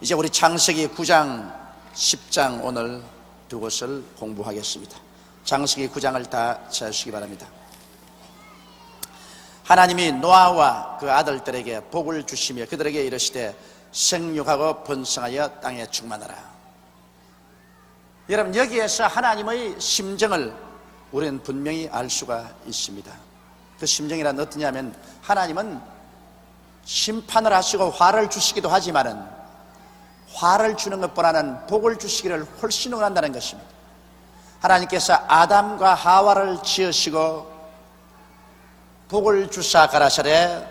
이제 우리 창세기 9장, 10장 오늘 두 곳을 공부하겠습니다. 창세기 9장을 다 찾으시기 바랍니다. 하나님이 노아와 그 아들들에게 복을 주시며 그들에게 이르시되 생육하고 번성하여 땅에 충만하라. 여러분, 여기에서 하나님의 심정을 우리는 분명히 알 수가 있습니다. 그 심정이란 어떠냐면, 하나님은 심판을 하시고 화를 주시기도 하지만은 화를 주는 것보다는 복을 주시기를 훨씬 원한다는 것입니다. 하나님께서 아담과 하와를 지으시고 복을 주사 가라사대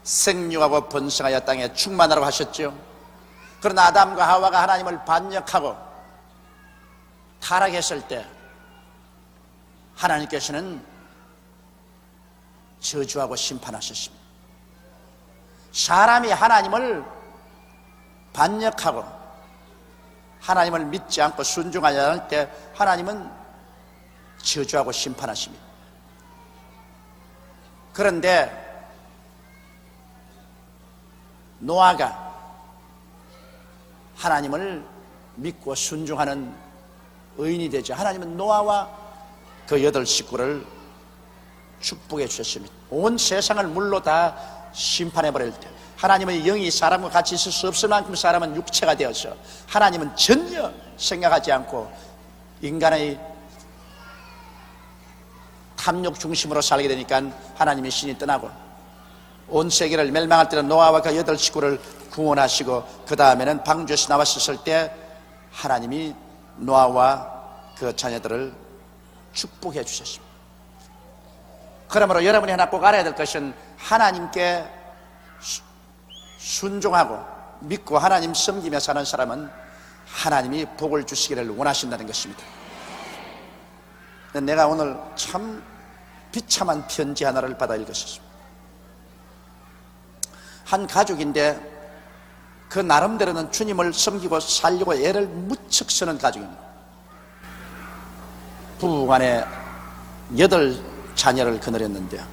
생육하고 번성하여 땅에 충만하라고 하셨죠. 그러나 아담과 하와가 하나님을 반역하고 타락했을 때 하나님께서는 저주하고 심판하셨습니다. 사람이 하나님을 반역하고 하나님을 믿지 않고 순종하지 않을 때 하나님은 저주하고 심판하십니다. 그런데 노아가 하나님을 믿고 순종하는 의인이 되죠. 하나님은 노아와 그 8 식구를 축복해 주셨습니다. 온 세상을 물로 다 심판해 버릴 때 하나님의 영이 사람과 같이 있을 수 없을 만큼 사람은 육체가 되어서 하나님은 전혀 생각하지 않고 인간의 탐욕 중심으로 살게 되니까 하나님의 신이 떠나고 온 세계를 멸망할 때는 노아와 그 8 식구를 구원하시고 그 다음에는 방주에서 나왔을 때 하나님이 노아와 그 자녀들을 축복해 주셨습니다. 그러므로 여러분이 하나 꼭 알아야 될 것은 하나님께 순종하고 믿고 하나님 섬기며 사는 사람은 하나님이 복을 주시기를 원하신다는 것입니다. 내가 오늘 참 비참한 편지 하나를 받아 읽었습니다. 한 가족인데 그 나름대로는 주님을 섬기고 살려고 애를 무척 쓰는 가족입니다. 부부간에 8 자녀를 거느렸는데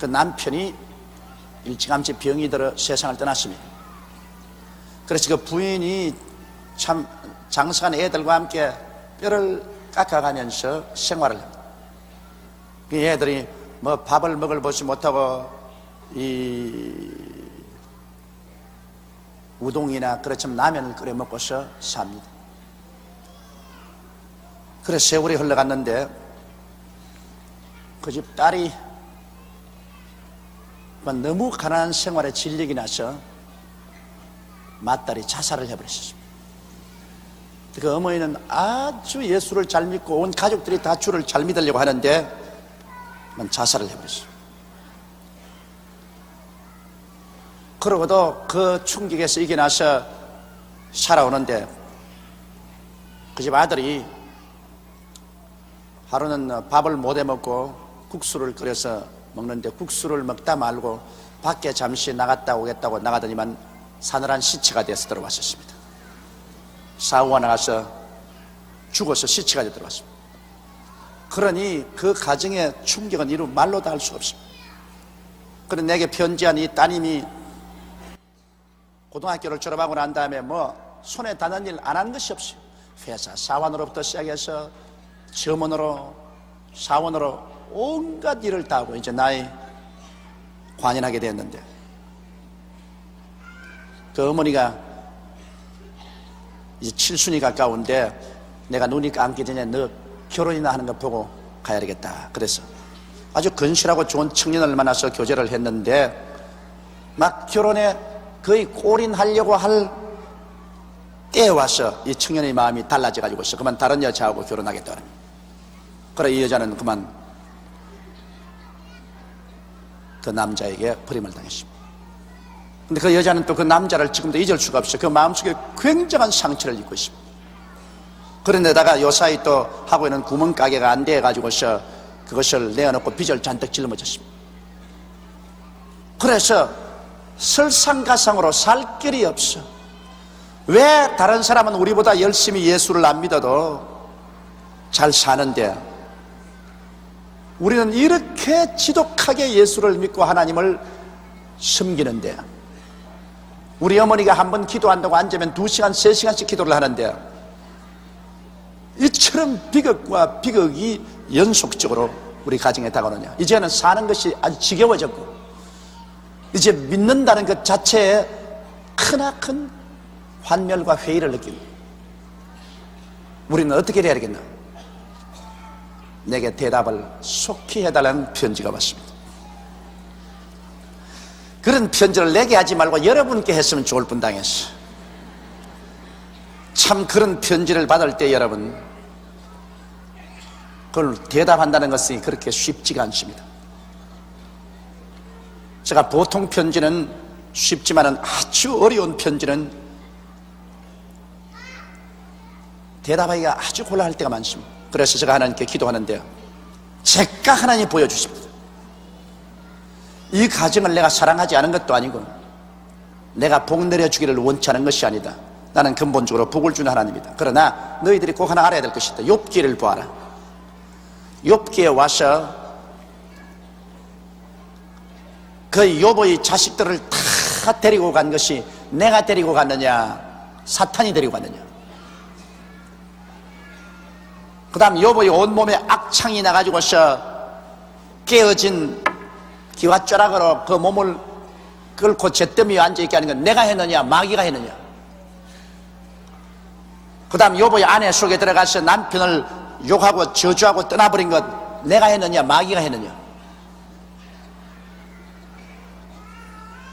그 남편이 일찌감치 병이 들어 세상을 떠났습니다. 그래서 그 부인이 참 장성한 애들과 함께 뼈를 깎아가면서 생활을 합니다. 그 애들이 뭐 밥을 먹을 보지 못하고 이 우동이나 그렇지만 라면을 끓여 먹고서 삽니다. 그래서 세월이 흘러갔는데 그 집 딸이 너무 가난한 생활에 질력이 나서 맏딸이 자살을 해버렸습니다. 그 어머니는 아주 예수를 잘 믿고 온 가족들이 다 주를 잘 믿으려고 하는데 자살을 해버렸습니다. 그러고도 그 충격에서 이겨나서 살아오는데 그 집 아들이 하루는 밥을 못 해먹고 국수를 끓여서 먹는데 국수를 먹다 말고 밖에 잠시 나갔다 오겠다고 나가더니만 사늘한 시체가 돼서 들어왔었습니다. 사고가 나가서 죽어서 시체가 되어 들어왔습니다. 그러니 그 가정의 충격은 이루 말로 다 할 수가 없습니다. 그런데 내게 편지한 이 따님이 고등학교를 졸업하고 난 다음에 뭐 손에 닿는 일 안 한 것이 없어요. 회사 사원으로부터 시작해서 점원으로 사원으로 온갖 일을 다 하고 이제 나이 관연하게 됐는데 그 어머니가 이제 70이 가까운데 내가 눈이 감기 전에 너 결혼이나 하는 거 보고 가야 되겠다. 그래서 아주 건실하고 좋은 청년을 만나서 교제를 했는데 막 결혼에 거의 골인하려고 할 때에 와서 이 청년의 마음이 달라져 가지고 있어. 그만 다른 여자하고 결혼하겠다. 그래 이 여자는 그만 그 남자에게 버림을 당했습니다. 근데 그 여자는 또 그 남자를 지금도 잊을 수가 없어요. 그 마음속에 굉장한 상처를 입고 있습니다. 그런데다가 요사이 또 하고 있는 구멍가게가 안 돼가지고서 그것을 내어놓고 빚을 잔뜩 짊어졌습니다. 그래서 설상가상으로 살 길이 없어. 왜 다른 사람은 우리보다 열심히 예수를 안 믿어도 잘 사는데 우리는 이렇게 지독하게 예수를 믿고 하나님을 섬기는데 우리 어머니가 한번 기도한다고 앉으면 2시간, 3시간씩 기도를 하는데 이처럼 비극과 비극이 연속적으로 우리 가정에 다가오느냐. 이제는 사는 것이 아주 지겨워졌고 이제 믿는다는 것 자체에 크나큰 환멸과 회의를 느낍니다. 우리는 어떻게 해야 되겠나? 내게 대답을 속히 해달라는 편지가 왔습니다. 그런 편지를 내게 하지 말고 여러분께 했으면 좋을 뻔당했어. 참 그런 편지를 받을 때 여러분, 그걸 대답한다는 것이 그렇게 쉽지가 않습니다. 제가 보통 편지는 쉽지만은 아주 어려운 편지는 대답하기가 아주 곤란할 때가 많습니다. 그래서 제가 하나님께 기도하는데요, 제가 하나님 보여주십니다. 이 가정을 내가 사랑하지 않은 것도 아니고 내가 복 내려주기를 원치 않은 것이 아니다. 나는 근본적으로 복을 주는 하나님이다. 그러나 너희들이 꼭 하나 알아야 될 것이 있다. 욥기를 보아라. 욥기에 와서 그 욥의 자식들을 다 데리고 간 것이 내가 데리고 갔느냐, 사탄이 데리고 갔느냐. 그 다음 욥의 온몸에 악창이 나가지고서 깨어진 기와 벼락으로 그 몸을 끓고 잿더미 위에 앉아있게 하는 건 내가 했느냐, 마귀가 했느냐. 그 다음 욥의 아내 속에 들어가서 남편을 욕하고 저주하고 떠나버린 것 내가 했느냐, 마귀가 했느냐.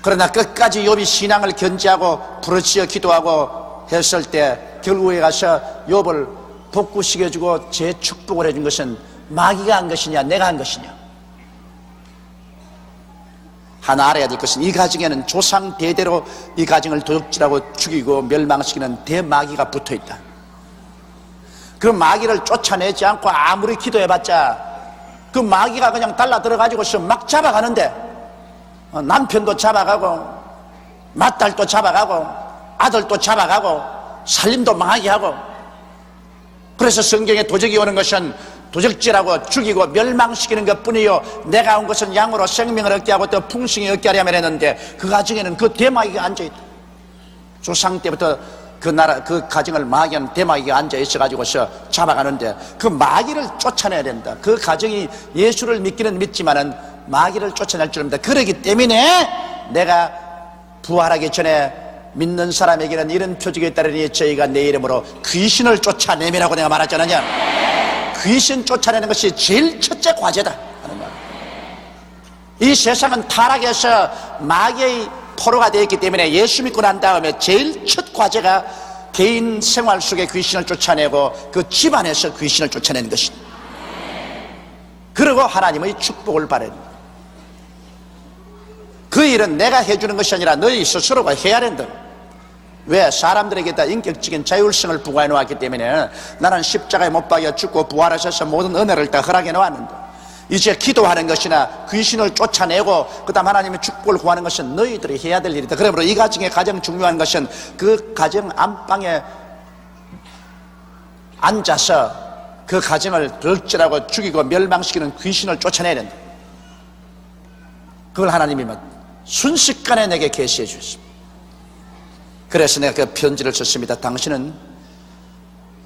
그러나 끝까지 욥이 신앙을 견지하고 부르짖어 기도하고 했을 때 결국에 가서 욥을 복구시켜주고 재축복을 해준 것은 마귀가 한 것이냐, 내가 한 것이냐. 하나 알아야 될 것은 이 가정에는 조상 대대로 이 가정을 도적질하고 죽이고 멸망시키는 대마귀가 붙어있다. 그 마귀를 쫓아내지 않고 아무리 기도해봤자 그 마귀가 그냥 달라 들어가지고서 막 잡아가는데, 남편도 잡아가고 맏딸도 잡아가고 아들도 잡아가고 살림도 망하게 하고. 그래서 성경에 도적이 오는 것은 도적질하고 죽이고 멸망시키는 것뿐이요, 내가 온 것은 양으로 생명을 얻게 하고 또 풍성히 얻게 하려면 했는데 그 가정에는 그 대마귀가 앉아있다. 조상 때부터 그 나라, 그 가정을 마귀한 대마귀가 앉아있어 가지고서 잡아가는데 그 마귀를 쫓아내야 된다. 그 가정이 예수를 믿기는 믿지만은 마귀를 쫓아낼 줄 압니다. 그러기 때문에 내가 부활하기 전에 믿는 사람에게는 이런 표적이 있다르니 저희가 내 이름으로 귀신을 쫓아내미라고 내가 말하지 않느냐. 귀신 쫓아내는 것이 제일 첫째 과제다 하는 말. 이 세상은 타락해서 마귀의 포로가 되어 있기 때문에 예수 믿고 난 다음에 제일 첫 과제가 개인 생활 속에 귀신을 쫓아내고 그 집안에서 귀신을 쫓아내는 것이다. 그리고 하나님의 축복을 바라는 거다. 그 일은 내가 해주는 것이 아니라 너희 스스로가 해야 된다. 왜? 사람들에게 다 인격적인 자율성을 부과해 놓았기 때문에 나는 십자가에 못 박여 죽고 부활하셔서 모든 은혜를 다 허락해 놓았는데 이제 기도하는 것이나 귀신을 쫓아내고 그 다음 하나님의 축복을 구하는 것은 너희들이 해야 될 일이다. 그러므로 이 가정에 가장 중요한 것은 그 가정 안방에 앉아서 그 가정을 덕질하고 죽이고 멸망시키는 귀신을 쫓아내야 된다. 그걸 하나님이 순식간에 내게 계시해 주셨습니다. 그래서 내가 그 편지를 썼습니다. 당신은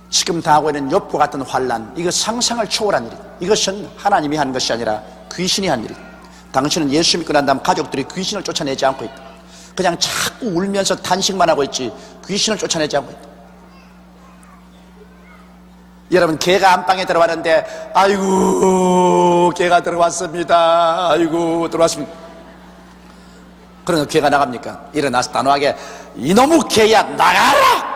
지금 당하고 있는 욥과 같은 환난, 이거 상상을 초월한 일이다. 이것은 하나님이 한 것이 아니라 귀신이 한 일이다. 당신은 예수 믿고 난 다음 가족들이 귀신을 쫓아내지 않고 있다. 그냥 자꾸 울면서 탄식만 하고 있지 귀신을 쫓아내지 않고 있다. 여러분, 개가 안방에 들어왔는데 아이고 개가 들어왔습니다, 아이고 들어왔습니다. 그러나 개가 나갑니까? 일어나서 단호하게 이놈의 개야 나가라!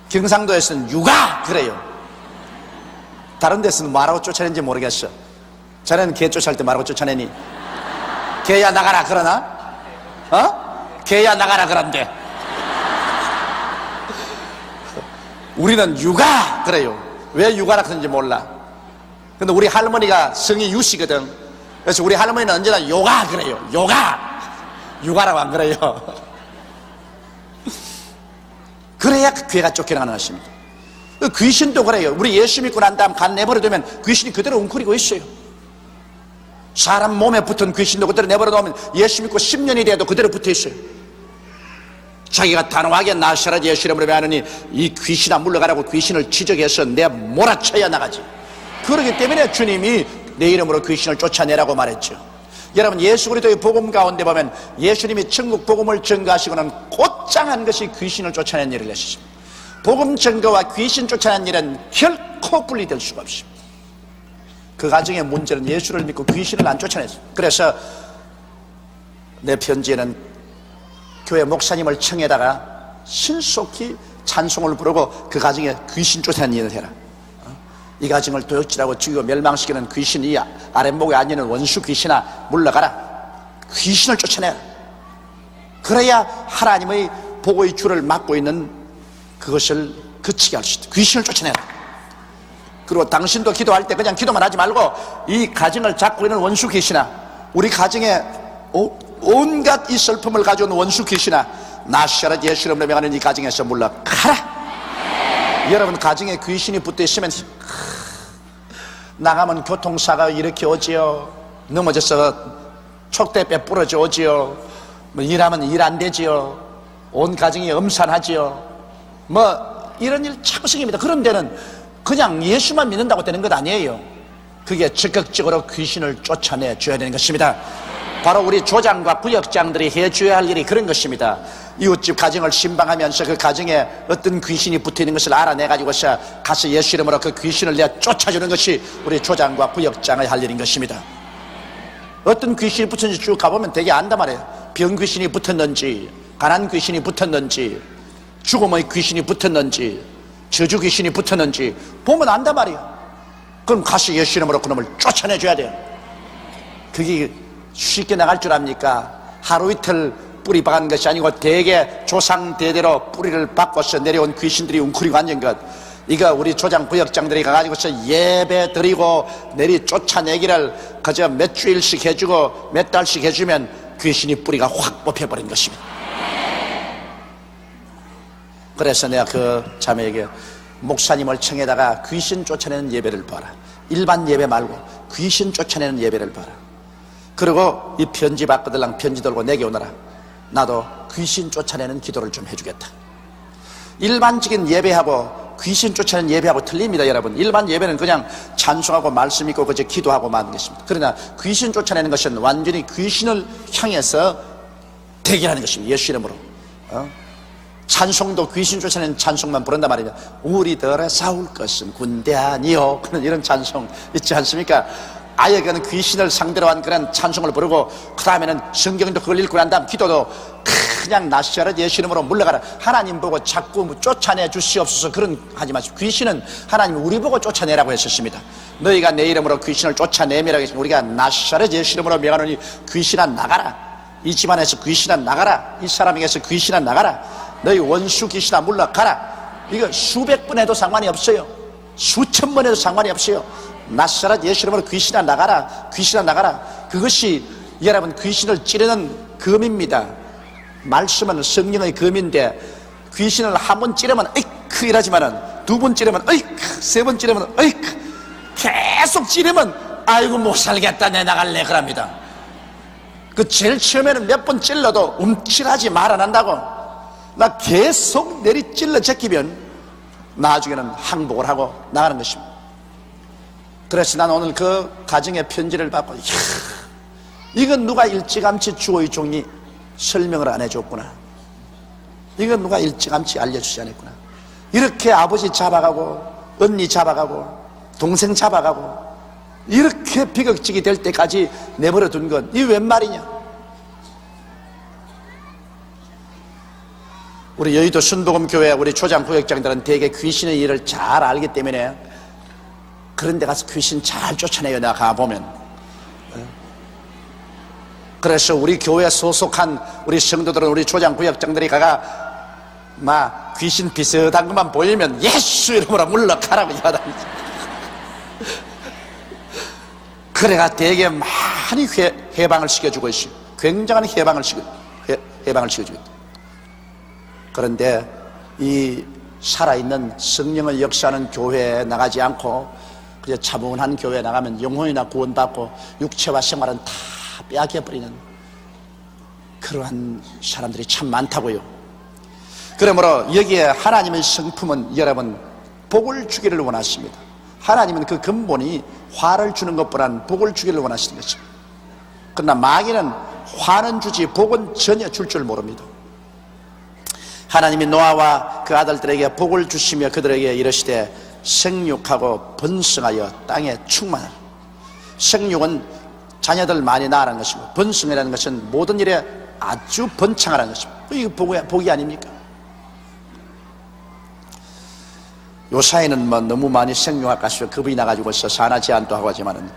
경상도에서는 육아 그래요. 다른 데서는 뭐라고 쫓아내는지 모르겠어. 자네는 개 쫓아낼 때 뭐라고 쫓아내니? 개야 나가라 그러나? 개야 나가라 그런데 우리는 육아 그래요. 왜 육아라 그런지 몰라. 근데 우리 할머니가 성이 유씨거든. 그래서 우리 할머니는 언제나 요가 그래요. 육아라고 안 그래요. 그래야 그 괴가 쫓겨나는 것입니다. 귀신도 그래요. 우리 예수 믿고 난 다음 간 내버려두면 귀신이 그대로 웅크리고 있어요. 사람 몸에 붙은 귀신도 그대로 내버려 놓으면 예수 믿고 10년이 돼도 그대로 붙어 있어요. 자기가 단호하게 나사렛 예수 이름으로 명하노니 이 귀신아 물러가라고 귀신을 지적해서 내 몰아쳐야 나가지. 그렇기 때문에 주님이 내 이름으로 귀신을 쫓아내라고 말했죠. 여러분, 예수 그리스도의 복음 가운데 보면 예수님이 천국 복음을 전가하시고는 곧장한 것이 귀신을 쫓아내는 일을 하셨습니다. 복음 전가와 귀신 쫓아내는 일은 결코 분리될 수가 없습니다. 그 가정의 문제는 예수를 믿고 귀신을 안 쫓아냈어요. 그래서 내 편지에는 교회 목사님을 청해다가 신속히 찬송을 부르고 그 가정에 귀신 쫓아내는 일을 해라. 이 가정을 도둑질하고 죽이고 멸망시키는 귀신, 이 아랫목에 앉는 원수 귀신아 물러가라. 귀신을 쫓아내라. 그래야 하나님의 복의 줄을 막고 있는 그것을 그치게 할 수 있다. 귀신을 쫓아내라. 그리고 당신도 기도할 때 그냥 기도만 하지 말고 이 가정을 잡고 있는 원수 귀신아, 우리 가정에 온갖 이 슬픔을 가져온 원수 귀신아, 나사렛 예수 이름으로 명하는 이 가정에서 물러가라. 여러분, 가정에 귀신이 붙어 있으면 나가면 교통사고가 이렇게 오지요, 넘어져서 촉대뼈 부러져 오지요, 뭐 일하면 일 안 되지요, 온 가정이 엄산하지요, 뭐 이런 일 자꾸 생깁니다. 그런 데는 그냥 예수만 믿는다고 되는 것 아니에요. 그게 적극적으로 귀신을 쫓아내 줘야 되는 것입니다. 바로 우리 조장과 구역장들이 해줘야 할 일이 그런 것입니다. 이웃집 가정을 신방하면서 그 가정에 어떤 귀신이 붙어있는 것을 알아내가지고서 가서 예수 이름으로 그 귀신을 내가 쫓아주는 것이 우리 조장과 구역장의 할 일인 것입니다. 어떤 귀신이 붙었는지 쭉 가보면 되게 안단 말이에요. 병 귀신이 붙었는지, 가난 귀신이 붙었는지, 죽음의 귀신이 붙었는지, 저주 귀신이 붙었는지 보면 안단 말이에요. 그럼 가서 예수 이름으로 그놈을 쫓아내줘야 돼요. 그게 쉽게 나갈 줄 압니까? 하루 이틀 뿌리 박은 것이 아니고 대개 조상 대대로 뿌리를 바꿔서 내려온 귀신들이 웅크리고 앉은 것, 이거 우리 조장 구역장들이 가가지고서 예배 드리고 내리 쫓아내기를 그저 몇 주일씩 해주고 몇 달씩 해주면 귀신이 뿌리가 확 뽑혀버린 것입니다. 그래서 내가 그 자매에게 목사님을 청해다가 귀신 쫓아내는 예배를 봐라. 일반 예배 말고 귀신 쫓아내는 예배를 봐라. 그리고 이 편지 받거들랑 편지 들고 내게 오너라. 나도 귀신 쫓아내는 기도를 좀 해주겠다. 일반적인 예배하고 귀신 쫓아내는 예배하고 틀립니다, 여러분. 일반 예배는 그냥 찬송하고 말씀 읽고 그저 기도하고 마는 것입니다. 그러나 귀신 쫓아내는 것은 완전히 귀신을 향해서 대결하는 것입니다. 예수 이름으로. 찬송도 귀신 쫓아내는 찬송만 부른단 말이냐. 우리들의 싸울 것은 군대 아니요, 그런 이런 찬송 있지 않습니까? 아예 그는 귀신을 상대로 한 그런 찬송을 부르고 그 다음에는 성경도 그걸 읽고 난 다음 기도도 그냥 나사렛 예수 이름으로 물러가라. 하나님 보고 자꾸 쫓아내 주시옵소서 그런 하지 마시고, 귀신은 하나님 우리 보고 쫓아내라고 했었습니다. 너희가 내 이름으로 귀신을 쫓아내미라고 했습니다. 우리가 나사렛 예수 이름으로 명하노니 귀신아 나가라. 이 집안에서 귀신아 나가라. 이 사람에게서 귀신아 나가라. 너희 원수 귀신아 물러가라. 이거 수백 번 해도 상관이 없어요. 수천 번 해도 상관이 없어요. 나사렛 예수 이름으로 귀신아 나가라. 귀신아 나가라. 그것이 여러분 귀신을 찌르는 검입니다. 말씀은 성령의 검인데 귀신을 한 번 찌르면 어이크 이러지만은 두 번 찌르면 어이크, 세 번 찌르면 어이크, 계속 찌르면 아이고 못 살겠다 내 나갈래 그럽니다. 그 제일 처음에는 몇 번 찔러도 움찔하지 말아난다고. 나 계속 내리 찔러 제끼면 나중에는 항복을 하고 나가는 것입니다. 그래서 난 오늘 그 가정의 편지를 받고 이건 누가 일찌감치 주의 종이 설명을 안 해줬구나. 이건 누가 일찌감치 알려주지 않았구나. 이렇게 아버지 잡아가고 언니 잡아가고 동생 잡아가고 이렇게 비극적이 될 때까지 내버려 둔 건 이 웬 말이냐. 우리 여의도 순복음교회 우리 초장구역장들은 대개 귀신의 일을 잘 알기 때문에 그런 데 가서 귀신 잘 쫓아내요. 내가 가보면. 그래서 우리 교회 소속한 우리 성도들은 우리 조장구역장들이 가가 막 귀신 비슷한 것만 보이면 예수 이름으로 물러가라고 이야기합니다. 그래가 대개 많이 해방을 시켜주고 있어요. 굉장한 해방을 시켜주고 있다. 그런데 이 살아있는 성령을 역사하는 교회에 나가지 않고 그저 차분한 교회에 나가면 영혼이나 구원받고 육체와 생활은 다 빼앗겨버리는 그러한 사람들이 참 많다고요. 그러므로 여기에 하나님의 성품은 여러분 복을 주기를 원하십니다. 하나님은 그 근본이 화를 주는 것보다는 복을 주기를 원하시는 것입니다. 그러나 마귀는 화는 주지 복은 전혀 줄 줄 모릅니다. 하나님이 노아와 그 아들들에게 복을 주시며 그들에게 이르시되 생육하고 번성하여 땅에 충만하라. 생육은 자녀들 많이 낳으라는 것이고, 번성이라는 것은 모든 일에 아주 번창하라는 것입니다. 이게 복이 아닙니까? 요사이는 너무 많이 생육할까 싶어 겁이 나가지고서 산하 제한도 하고 하지만은,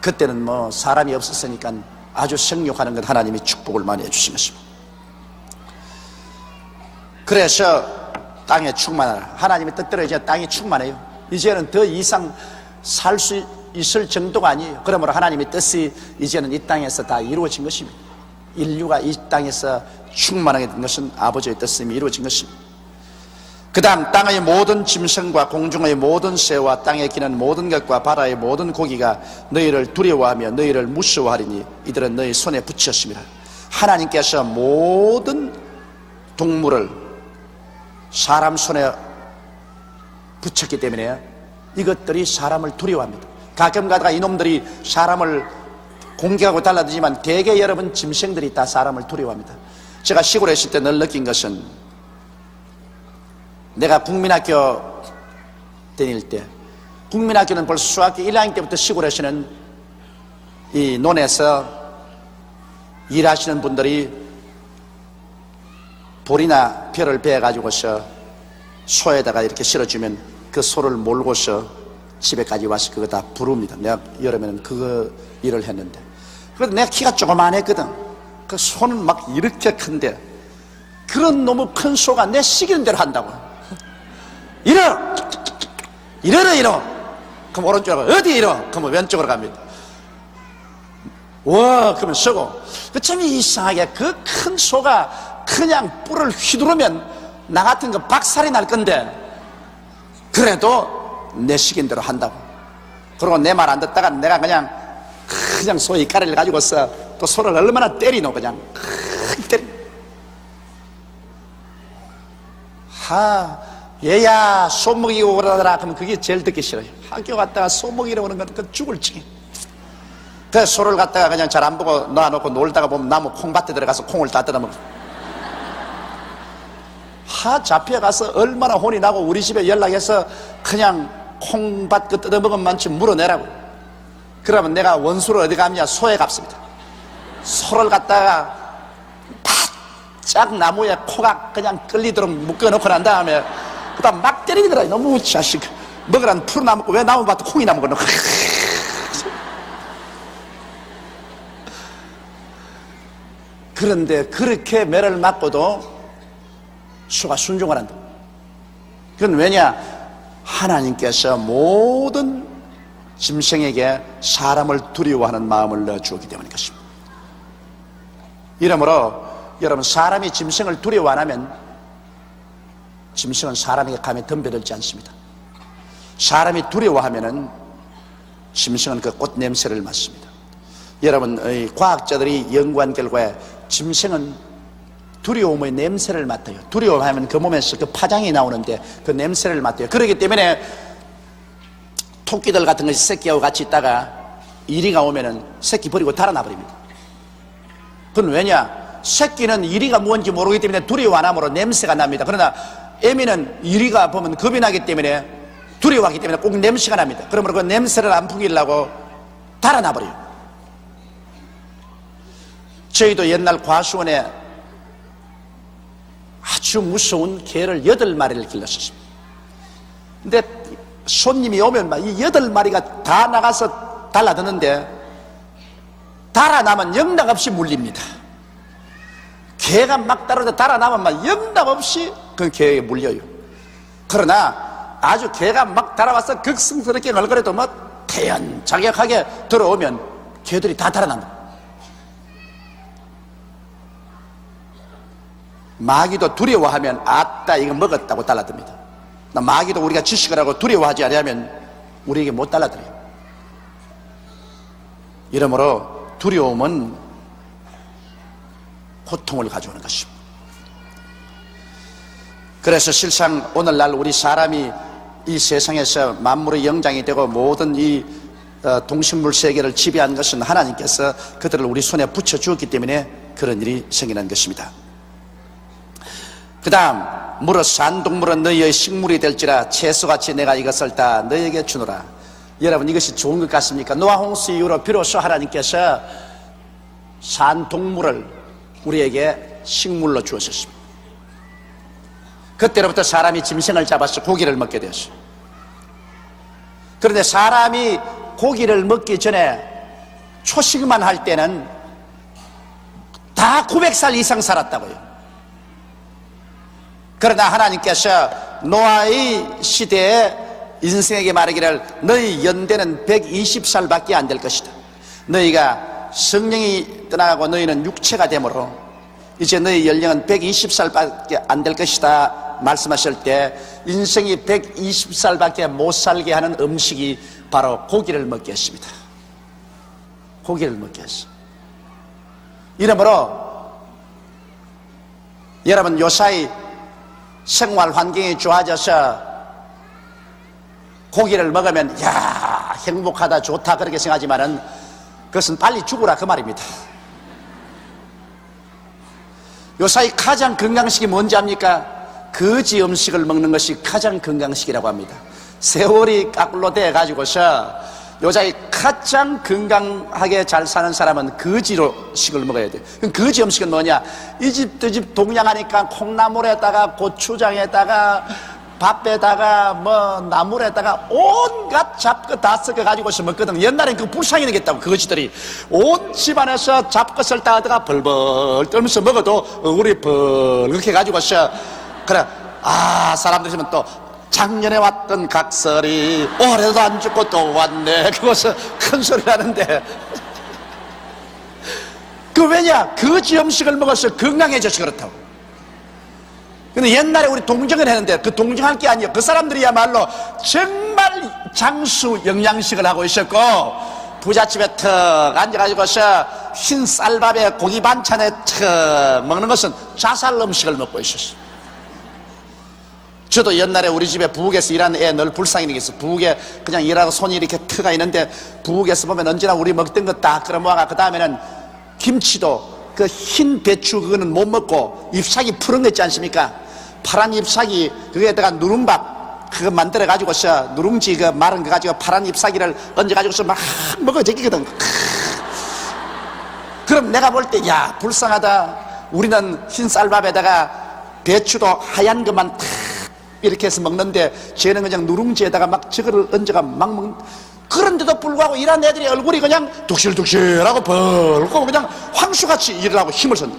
그때는 사람이 없었으니까 아주 생육하는 것 하나님이 축복을 많이 해주신 것입니다. 그래서 땅에 충만하라. 하나님의 뜻대로 이제 땅이 충만해요. 이제는 더 이상 살 수 있을 정도가 아니에요. 그러므로 하나님의 뜻이 이제는 이 땅에서 다 이루어진 것입니다. 인류가 이 땅에서 충만하게 된 것은 아버지의 뜻이 이루어진 것입니다. 그 다음 땅의 모든 짐승과 공중의 모든 새와 땅에 기는 모든 것과 바다의 모든 고기가 너희를 두려워하며 너희를 무서워하리니 이들은 너희 손에 붙였습니다. 하나님께서 모든 동물을 사람 손에 붙였기 때문에 이것들이 사람을 두려워합니다. 가끔 가다가 이놈들이 사람을 공격하고 달라들지만 대개 여러분 짐승들이 다 사람을 두려워합니다. 제가 시골에 있을 때 늘 느낀 것은, 내가 국민학교 다닐 때, 국민학교는 벌써 수학교 1학년 때부터 시골에서는 이 논에서 일하시는 분들이 돌이나 벼를 베어가지고서 소에다가 이렇게 실어주면 그 소를 몰고서 집에까지 와서 그거 다 부릅니다. 내가 여름에는 그거 일을 했는데, 그래도 내가 키가 조그만했거든. 그 소는 막 이렇게 큰데, 그런 너무 큰 소가 내 시키는 대로 한다고. 이러! 이러! 그럼 오른쪽으로, 어디 이러? 그러면 왼쪽으로 갑니다. 와, 그러면 서고. 그 참 이상하게 그 큰 소가 그냥 뿔을 휘두르면 나 같은 거 박살이 날 건데, 그래도 내 시킨 대로 한다고. 그리고 내 말 안 듣다가 내가 그냥 소의 이까리를 가지고서 또 소를 얼마나 때리노, 그냥 때리. 얘야 소 먹이고 그러더라. 그러면 그게 제일 듣기 싫어요. 학교 갔다가 소 먹이러 오는 건 그 죽을 지경. 그래서 소를 갖다가 그냥 잘 안 보고 놔놓고 놀다가 보면 나무 콩밭에 들어가서 콩을 다 뜯어먹어. 잡혀가서 얼마나 혼이 나고 우리 집에 연락해서 그냥 콩밭 그 뜯어먹은 만큼 물어내라고. 그러면 내가 원수를 어디 가느냐, 소에 갚습니다. 소를 갖다가 바짝 나무에 코가 그냥 끌리도록 묶어놓고 난 다음에 그 다음 막 때리더라. 너무 자식 먹으라는 풀 나먹고 왜 나무밭에 콩이나 먹어. 그런데 그렇게 매를 맞고도 소가 순종을 한다. 그건 왜냐? 하나님께서 모든 짐승에게 사람을 두려워하는 마음을 넣어주었기 때문인 것입니다. 이러므로 여러분, 사람이 짐승을 두려워 안 하면 짐승은 사람에게 감히 덤벼들지 않습니다. 사람이 두려워하면은 짐승은 그 꽃 냄새를 맡습니다. 여러분, 과학자들이 연구한 결과에 짐승은 두려움의 냄새를 맡아요. 두려워하면 그 몸에서 그 파장이 나오는데 그 냄새를 맡아요. 그렇기 때문에 토끼들 같은 것이 새끼하고 같이 있다가 이리가 오면은 새끼 버리고 달아나버립니다. 그건 왜냐? 새끼는 이리가 뭔지 모르기 때문에 두려워 안 함으로 냄새가 납니다. 그러나 애미는 이리가 보면 겁이 나기 때문에, 두려워하기 때문에 꼭 냄새가 납니다. 그러므로 그 냄새를 안 풍기려고 달아나버려요. 저희도 옛날 과수원에 아주 무서운 개를 8마리를 길렀었습니다. 근데 손님이 오면 막 이 8마리가 다 나가서 달라드는데 달아나면 영락없이 물립니다. 개가 막 달아나면 막 영락없이 그 개에 물려요. 그러나 아주 개가 막 달아와서 극성스럽게 걸거려도 뭐 태연자격하게 들어오면 개들이 다 달아납니다. 마귀도 두려워하면 아따 이거 먹었다고 달라듭니다. 마귀도 우리가 지식을 하고 두려워하지 않으면 우리에게 못 달라들어요. 이러므로 두려움은 고통을 가져오는 것입니다. 그래서 실상 오늘날 우리 사람이 이 세상에서 만물의 영장이 되고 모든 이 동식물 세계를 지배한 것은 하나님께서 그들을 우리 손에 붙여주었기 때문에 그런 일이 생기는 것입니다. 그 다음, 물어 산동물은 너희의 식물이 될지라 채소같이 내가 이것을 다 너희에게 주노라. 여러분, 이것이 좋은 것 같습니까? 노아 홍수 이후로 비로소 하나님께서 산동물을 우리에게 식물로 주었습니다. 그때로부터 사람이 짐승을 잡아서 고기를 먹게 되었어요. 그런데 사람이 고기를 먹기 전에 초식만 할 때는 다 900살 이상 살았다고요. 그러나 하나님께서 노아의 시대에 인생에게 말하기를 너희 연대는 120살밖에 안 될 것이다. 너희가 성령이 떠나가고 너희는 육체가 되므로 이제 너희 연령은 120살밖에 안 될 것이다 말씀하실 때 인생이 120살밖에 못 살게 하는 음식이 바로 고기를 먹게 했습니다. 고기를 먹게 했어. 이러므로 여러분, 요사이 생활 환경이 좋아져서 고기를 먹으면 야 행복하다 좋다 그렇게 생각하지만은 그것은 빨리 죽으라 그 말입니다. 요사이 가장 건강식이 뭔지 압니까? 거지 음식을 먹는 것이 가장 건강식이라고 합니다. 세월이 까꿀로 돼가지고서 요사이 가장 건강하게 잘 사는 사람은 거지로식을 먹어야 돼요. 그럼 거지 음식은 뭐냐? 이 집 저 집 동양하니까 콩나물에다가 고추장에다가 밥에다가 뭐 나물에다가 온갖 잡것 다 섞어가지고서 먹거든. 옛날엔 그 불쌍히 느꼈다고. 거지들이 온 집안에서 잡것을 따다가 벌벌 떨면서 먹어도 얼굴이 벌겋게 가지고서 그래 사람들이 있으면 또 작년에 왔던 각설이 올해도 안 죽고 또 왔네 그것을 큰 소리를 하는데 그 왜냐? 거지 음식을 먹어서 건강해져서 그렇다고. 근데 옛날에 우리 동정을 했는데 그 동정할 게 아니에요. 그 사람들이야말로 정말 장수 영양식을 하고 있었고 부잣집에 턱 앉아가지고서 흰 쌀밥에 고기 반찬에 턱 먹는 것은 자살 음식을 먹고 있었어요. 저도 옛날에 우리 집에 부엌에서 일하는 애 늘 불쌍히 느꼈어. 부엌에 그냥 일하고 손이 이렇게 트가 있는데 부엌에서 보면 언제나 우리 먹던 거 딱 끌어모아가 그 다음에는 김치도 그 흰 배추 그거는 못 먹고 잎사귀 푸른 거 있지 않습니까? 파란 잎사귀 그거에다가 누룽밥 그거 만들어 가지고서 누룽지 그 마른 거 가지고 파란 잎사귀를 얹어 가지고서 막 먹어 제끼거든. 그럼 내가 볼 때 야 불쌍하다. 우리는 흰 쌀밥에다가 배추도 하얀 것만 탁 이렇게 해서 먹는데 쟤는 그냥 누룽지에다가 막 저거를 얹어가 막 먹는. 그런데도 불구하고 이런 애들이 얼굴이 그냥 둑실둑실하고 벌고 그냥 황수같이 일을 하고 힘을 쓴.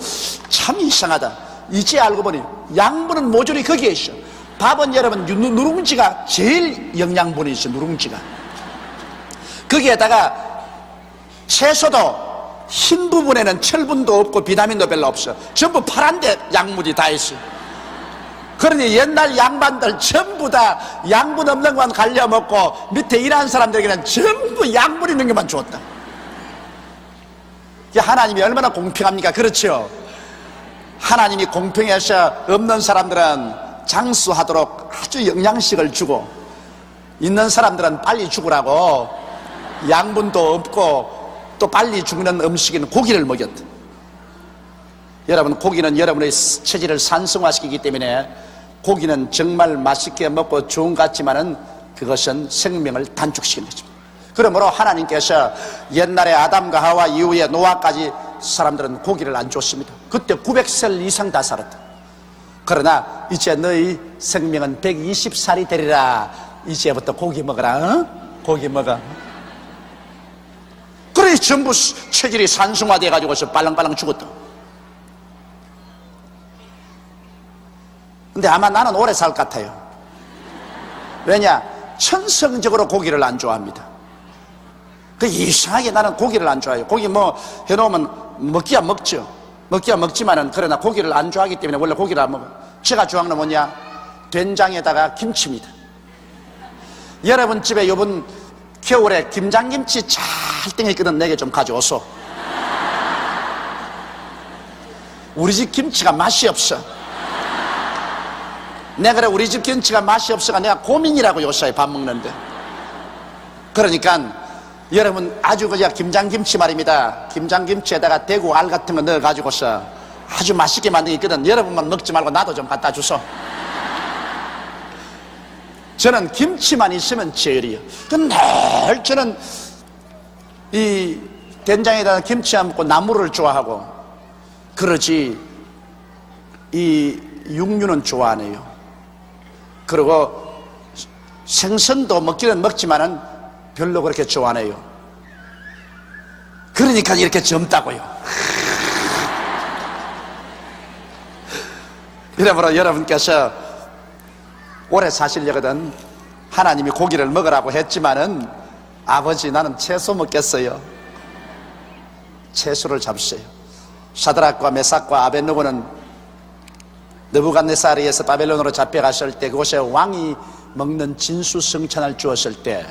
참 이상하다. 이제 알고 보니 양분은 모조리 거기에 있어. 밥은 여러분 누룽지가 제일 영양분이 있어. 누룽지가 거기에다가 채소도 흰 부분에는 철분도 없고 비타민도 별로 없어. 전부 파란데 양분이 다 있어. 그러니 옛날 양반들 전부 다 양분 없는 것만 갈려 먹고 밑에 일하는 사람들에게는 전부 양분 있는 것만 줬다. 하나님이 얼마나 공평합니까? 그렇죠? 하나님이 공평해서 없는 사람들은 장수하도록 아주 영양식을 주고 있는 사람들은 빨리 죽으라고 양분도 없고 또 빨리 죽는 음식인 고기를 먹였다. 여러분, 고기는 여러분의 체질을 산성화시키기 때문에 고기는 정말 맛있게 먹고 좋은 것 같지만은 그것은 생명을 단축시키는 것입니다. 그러므로 하나님께서 옛날에 아담과 하와 이후에 노아까지 사람들은 고기를 안 줬습니다. 그때 900살 이상 다 살았다. 그러나 이제 너희 생명은 120살이 되리라. 이제부터 고기 먹어라. 고기 먹어. 그래 전부 체질이 산성화돼 가지고서 빨랑빨랑 죽었다. 근데 아마 나는 오래 살 것 같아요. 왜냐? 천성적으로 고기를 안 좋아합니다. 그 이상하게 나는 고기를 안 좋아해요. 고기 뭐 해놓으면 먹기야 먹죠. 먹기야 먹지만은 그러나 고기를 안 좋아하기 때문에 원래 고기를 안 먹어요. 제가 좋아하는 건 뭐냐? 된장에다가 김치입니다. 여러분 집에 요번 겨울에 김장김치 잘 땡겼거든. 내게 좀 가져오소. 우리 집 김치가 맛이 없어. 내가 그래, 우리 집 김치가 맛이 없어가 내가 고민이라고 요사이 밥 먹는데. 그러니까 여러분, 아주 그냥 김장김치 말입니다. 김장김치에다가 대구 알 같은 거 넣어가지고서 아주 맛있게 만든 게 있거든. 여러분만 먹지 말고 나도 좀 갖다 주소. 저는 김치만 있으면 제일이에요. 근데 늘 저는 이 된장에다가 김치 안 먹고 나물을 좋아하고 그러지 이 육류는 좋아 안 해요. 그리고 생선도 먹기는 먹지만은 별로 그렇게 좋아 안 해요. 그러니까 이렇게 젊다고요. 이러므로 여러분께서 오래 사시려거든 하나님이 고기를 먹으라고 했지만은 아버지 나는 채소 먹겠어요. 채소를 잡으세요. 사드락과 메삭과 아벳느고는 느부갓네살에서 바벨론으로 잡혀갔을 때 그곳에 왕이 먹는 진수성찬을 주었을 때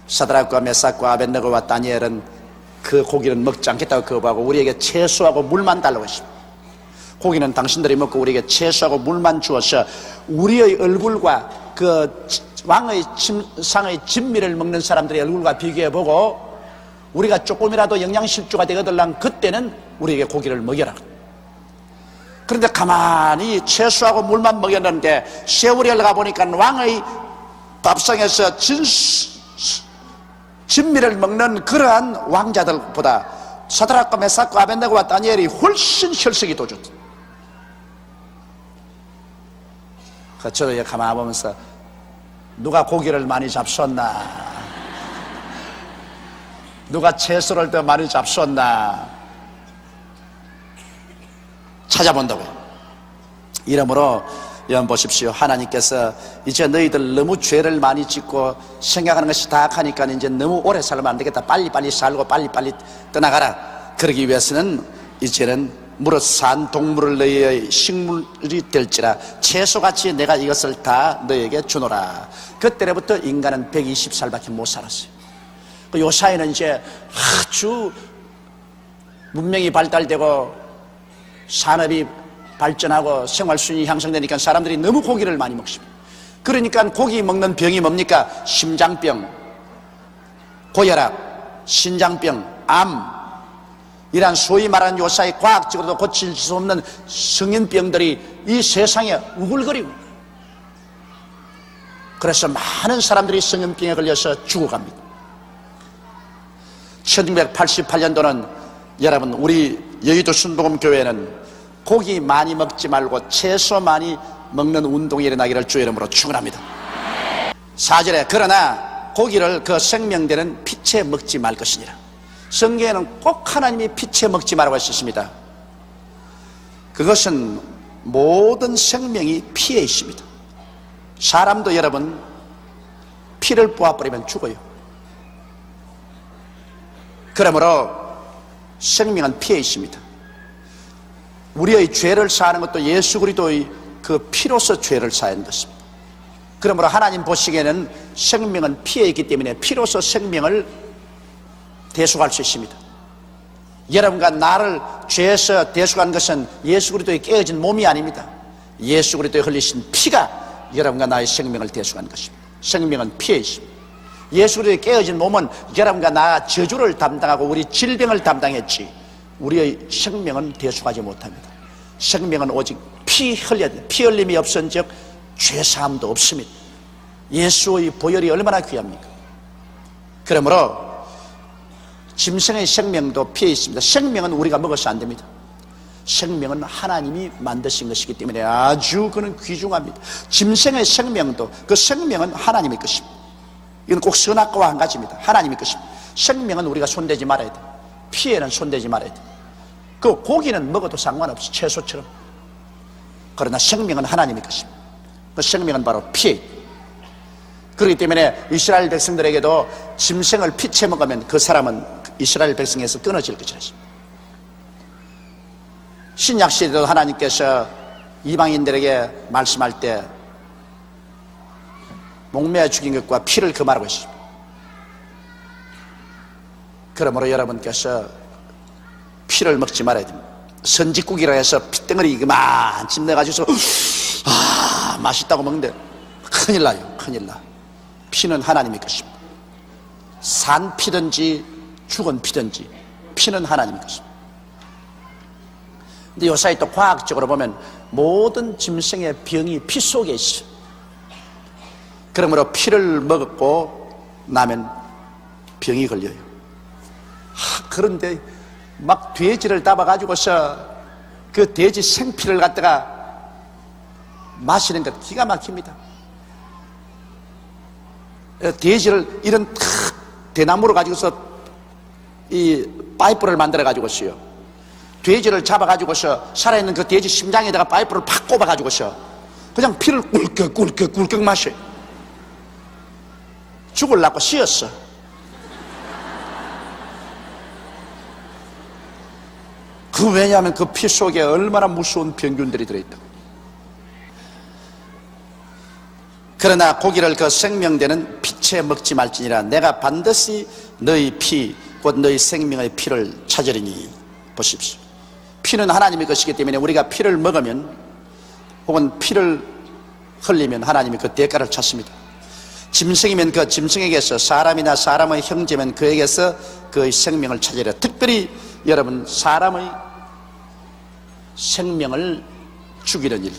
사드락과 메삭과 아벳느고와 다니엘은 그 고기는 먹지 않겠다고 거부하고 우리에게 채소하고 물만 달라고 했습니다. 고기는 당신들이 먹고 우리에게 채소하고 물만 주어서 우리의 얼굴과 그 왕의 상의 진미를 먹는 사람들의 얼굴과 비교해보고 우리가 조금이라도 영양실조가 되거들랑 그때는 우리에게 고기를 먹여라. 그런데 가만히 채소하고 물만 먹였는데 세월이 흘러가 보니까 왕의 밥상에서 진미를 먹는 그러한 왕자들보다 사드락과 메삭과 아벳느고와 다니엘이 훨씬 혈색이 더 좋다. 저도 가만히 보면서 누가 고기를 많이 잡수었나, 누가 채소를 더 많이 잡수었나 찾아본다고요. 이러므로 여러분 보십시오. 하나님께서 이제 너희들 너무 죄를 많이 짓고 생각하는 것이 다악하니까 이제 너무 오래 살면 안 되겠다. 빨리빨리 살고 빨리빨리 떠나가라. 그러기 위해서는 이제는 무릇 산 동물을 너희의 식물이 될지라 채소같이 내가 이것을 다 너희에게 주노라. 그때부터 인간은 120살밖에 못 살았어요. 요 사이는 이제 아주 문명이 발달되고 산업이 발전하고 생활수준이 향상되니까 사람들이 너무 고기를 많이 먹습니다. 그러니까 고기 먹는 병이 뭡니까? 심장병, 고혈압, 신장병, 암, 이란 소위 말하는 요사이 과학적으로도 고칠 수 없는 성인병들이 이 세상에 우글거리고, 그래서 많은 사람들이 성인병에 걸려서 죽어갑니다. 1988년도는 여러분 우리 여의도 순복음교회는 고기 많이 먹지 말고 채소 많이 먹는 운동이 일어나기를 주의 이름으로 축원합니다. 4절에 그러나 고기를 그 생명되는 피채 먹지 말 것이니라. 성경에는 꼭 하나님이 피채 먹지 말라고 하셨습니다. 그것은 모든 생명이 피에 있습니다. 사람도 여러분 피를 뽑아버리면 죽어요. 그러므로 생명은 피에 있습니다. 우리의 죄를 사하는 것도 예수 그리스도의 그 피로서 죄를 사하는 것입니다. 그러므로 하나님 보시기에는 생명은 피에 있기 때문에 피로서 생명을 대속할 수 있습니다. 여러분과 나를 죄에서 대속한 것은 예수 그리스도의 깨어진 몸이 아닙니다. 예수 그리스도의 흘리신 피가 여러분과 나의 생명을 대속한 것입니다. 생명은 피에 있습니다. 예수 그리스도의 깨어진 몸은 여러분과 나 저주를 담당하고 우리 질병을 담당했지 우리의 생명은 대속하지 못합니다. 생명은 오직 피 흘려야 됩니다. 피 흘림이 없은즉 죄사함도 없습니다. 예수의 보혈이 얼마나 귀합니까? 그러므로 짐승의 생명도 피에 있습니다. 생명은 우리가 먹어서 안 됩니다. 생명은 하나님이 만드신 것이기 때문에 아주 그는 귀중합니다. 짐승의 생명도 그 생명은 하나님의 것입니다. 이건 꼭 선악과와 한 가지입니다. 하나님의 것입니다. 생명은 우리가 손대지 말아야 돼. 피에는 손대지 말아야 돼. 그 고기는 먹어도 상관없어, 채소처럼. 그러나 생명은 하나님의 것입니다. 그 생명은 바로 피에 있다. 그렇기 때문에 이스라엘 백성들에게도 짐승을 피채 먹으면 그 사람은 이스라엘 백성에서 끊어질 것이라 했습니다. 신약 시대도 하나님께서 이방인들에게 말씀할 때 목매어 죽인 것과 피를 금하라고 했습니다. 그러므로 여러분께서 피를 먹지 말아야 됩니다. 선지국이라 해서 피덩어리 이만큼 내가지고서 맛있다고 먹는데 큰일 나요. 큰일 나. 피는 하나님의 것입니다. 산 피든지 죽은 피든지 피는 하나님의 것입니다. 근데 요사이 또 과학적으로 보면 모든 짐승의 병이 피 속에 있어요. 그러므로 피를 먹고 나면 병이 걸려요. 그런데 막 돼지를 잡아가지고서 그 돼지 생피를 갖다가 마시는 것 기가 막힙니다. 돼지를 이런 대나무로 가지고서 이 파이프를 만들어 가지고서요, 돼지를 잡아가지고서 살아있는 그 돼지 심장에다가 파이프를 팍 꼽아가지고서 그냥 피를 꿀꺽 마셔요. 죽을라고 씌었어. 왜냐하면 그 피 속에 얼마나 무서운 병균들이 들어있다고. 그러나 고기를 그 생명되는 피채 먹지 말지니라. 내가 반드시 너희 피 곧 너희 생명의 피를 찾으리니. 보십시오. 피는 하나님의 것이기 때문에 우리가 피를 먹으면 혹은 피를 흘리면 하나님이 그 대가를 찾습니다. 짐승이면 그 짐승에게서, 사람이나 사람의 형제면 그에게서 그의 생명을 찾으리라. 특별히 여러분, 사람의 생명을 죽이는 일,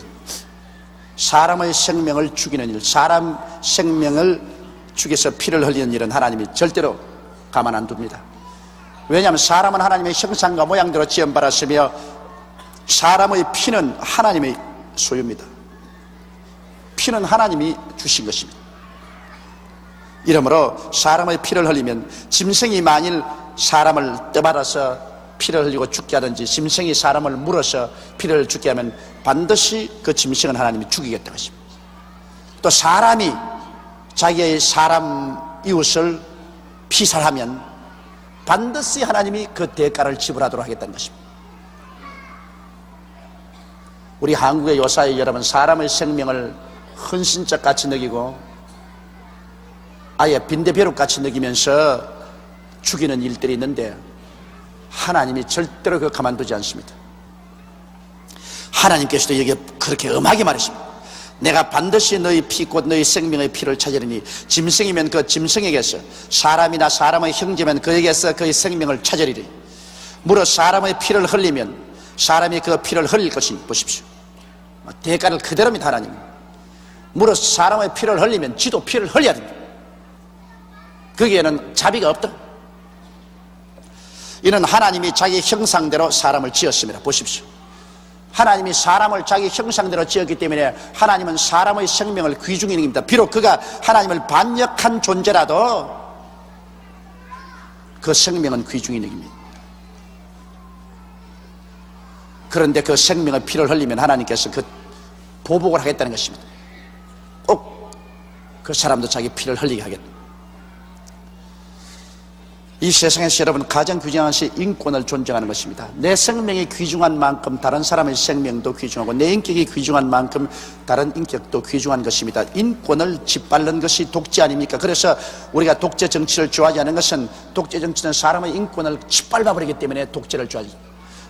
사람의 생명을 죽이는 일, 사람 생명을 죽여서 피를 흘리는 일은 하나님이 절대로 가만 안 둡니다. 왜냐하면 사람은 하나님의 형상과 모양대로 지음받았으며 사람의 피는 하나님의 소유입니다. 피는 하나님이 주신 것입니다. 이러므로 사람의 피를 흘리면, 짐승이 만일 사람을 떠받아서 피를 흘리고 죽게 하든지 짐승이 사람을 물어서 피를 죽게 하면 반드시 그 짐승은 하나님이 죽이겠다는 것입니다. 또 사람이 자기의 사람 이웃을 피살하면 반드시 하나님이 그 대가를 지불하도록 하겠다는 것입니다. 우리 한국의 요사이 여러분, 사람의 생명을 헌신적 같이 느끼고 아예 빈대벼룩 같이 느끼면서 죽이는 일들이 있는데 하나님이 절대로 그거 가만두지 않습니다. 하나님께서도 여기에 그렇게 엄하게 말하십니다. 내가 반드시 너희 피 곧 너희 생명의 피를 찾으리니. 짐승이면 그 짐승에게서, 사람이나 사람의 형제면 그에게서 그의 생명을 찾으리니. 무릇 사람의 피를 흘리면 사람이 그 피를 흘릴 것이니. 보십시오. 대가를 그대로입니다. 하나님. 무릇 사람의 피를 흘리면 지도 피를 흘려야 됩니다. 거기에는 자비가 없다. 이는 하나님이 자기 형상대로 사람을 지었습니다. 보십시오. 하나님이 사람을 자기 형상대로 지었기 때문에 하나님은 사람의 생명을 귀중히 여깁니다. 비록 그가 하나님을 반역한 존재라도 그 생명은 귀중히 여깁니다. 그런데 그 생명의 피를 흘리면 하나님께서 그 보복을 하겠다는 것입니다. 꼭 그 사람도 자기 피를 흘리게 하겠다. 이 세상에서 여러분 가장 귀중한 것이 인권을 존중하는 것입니다. 내 생명이 귀중한 만큼 다른 사람의 생명도 귀중하고 내 인격이 귀중한 만큼 다른 인격도 귀중한 것입니다. 인권을 짓밟는 것이 독재 아닙니까? 그래서 우리가 독재 정치를 좋아하지 않는 것은, 독재 정치는 사람의 인권을 짓밟아버리기 때문에 독재를 좋아하지.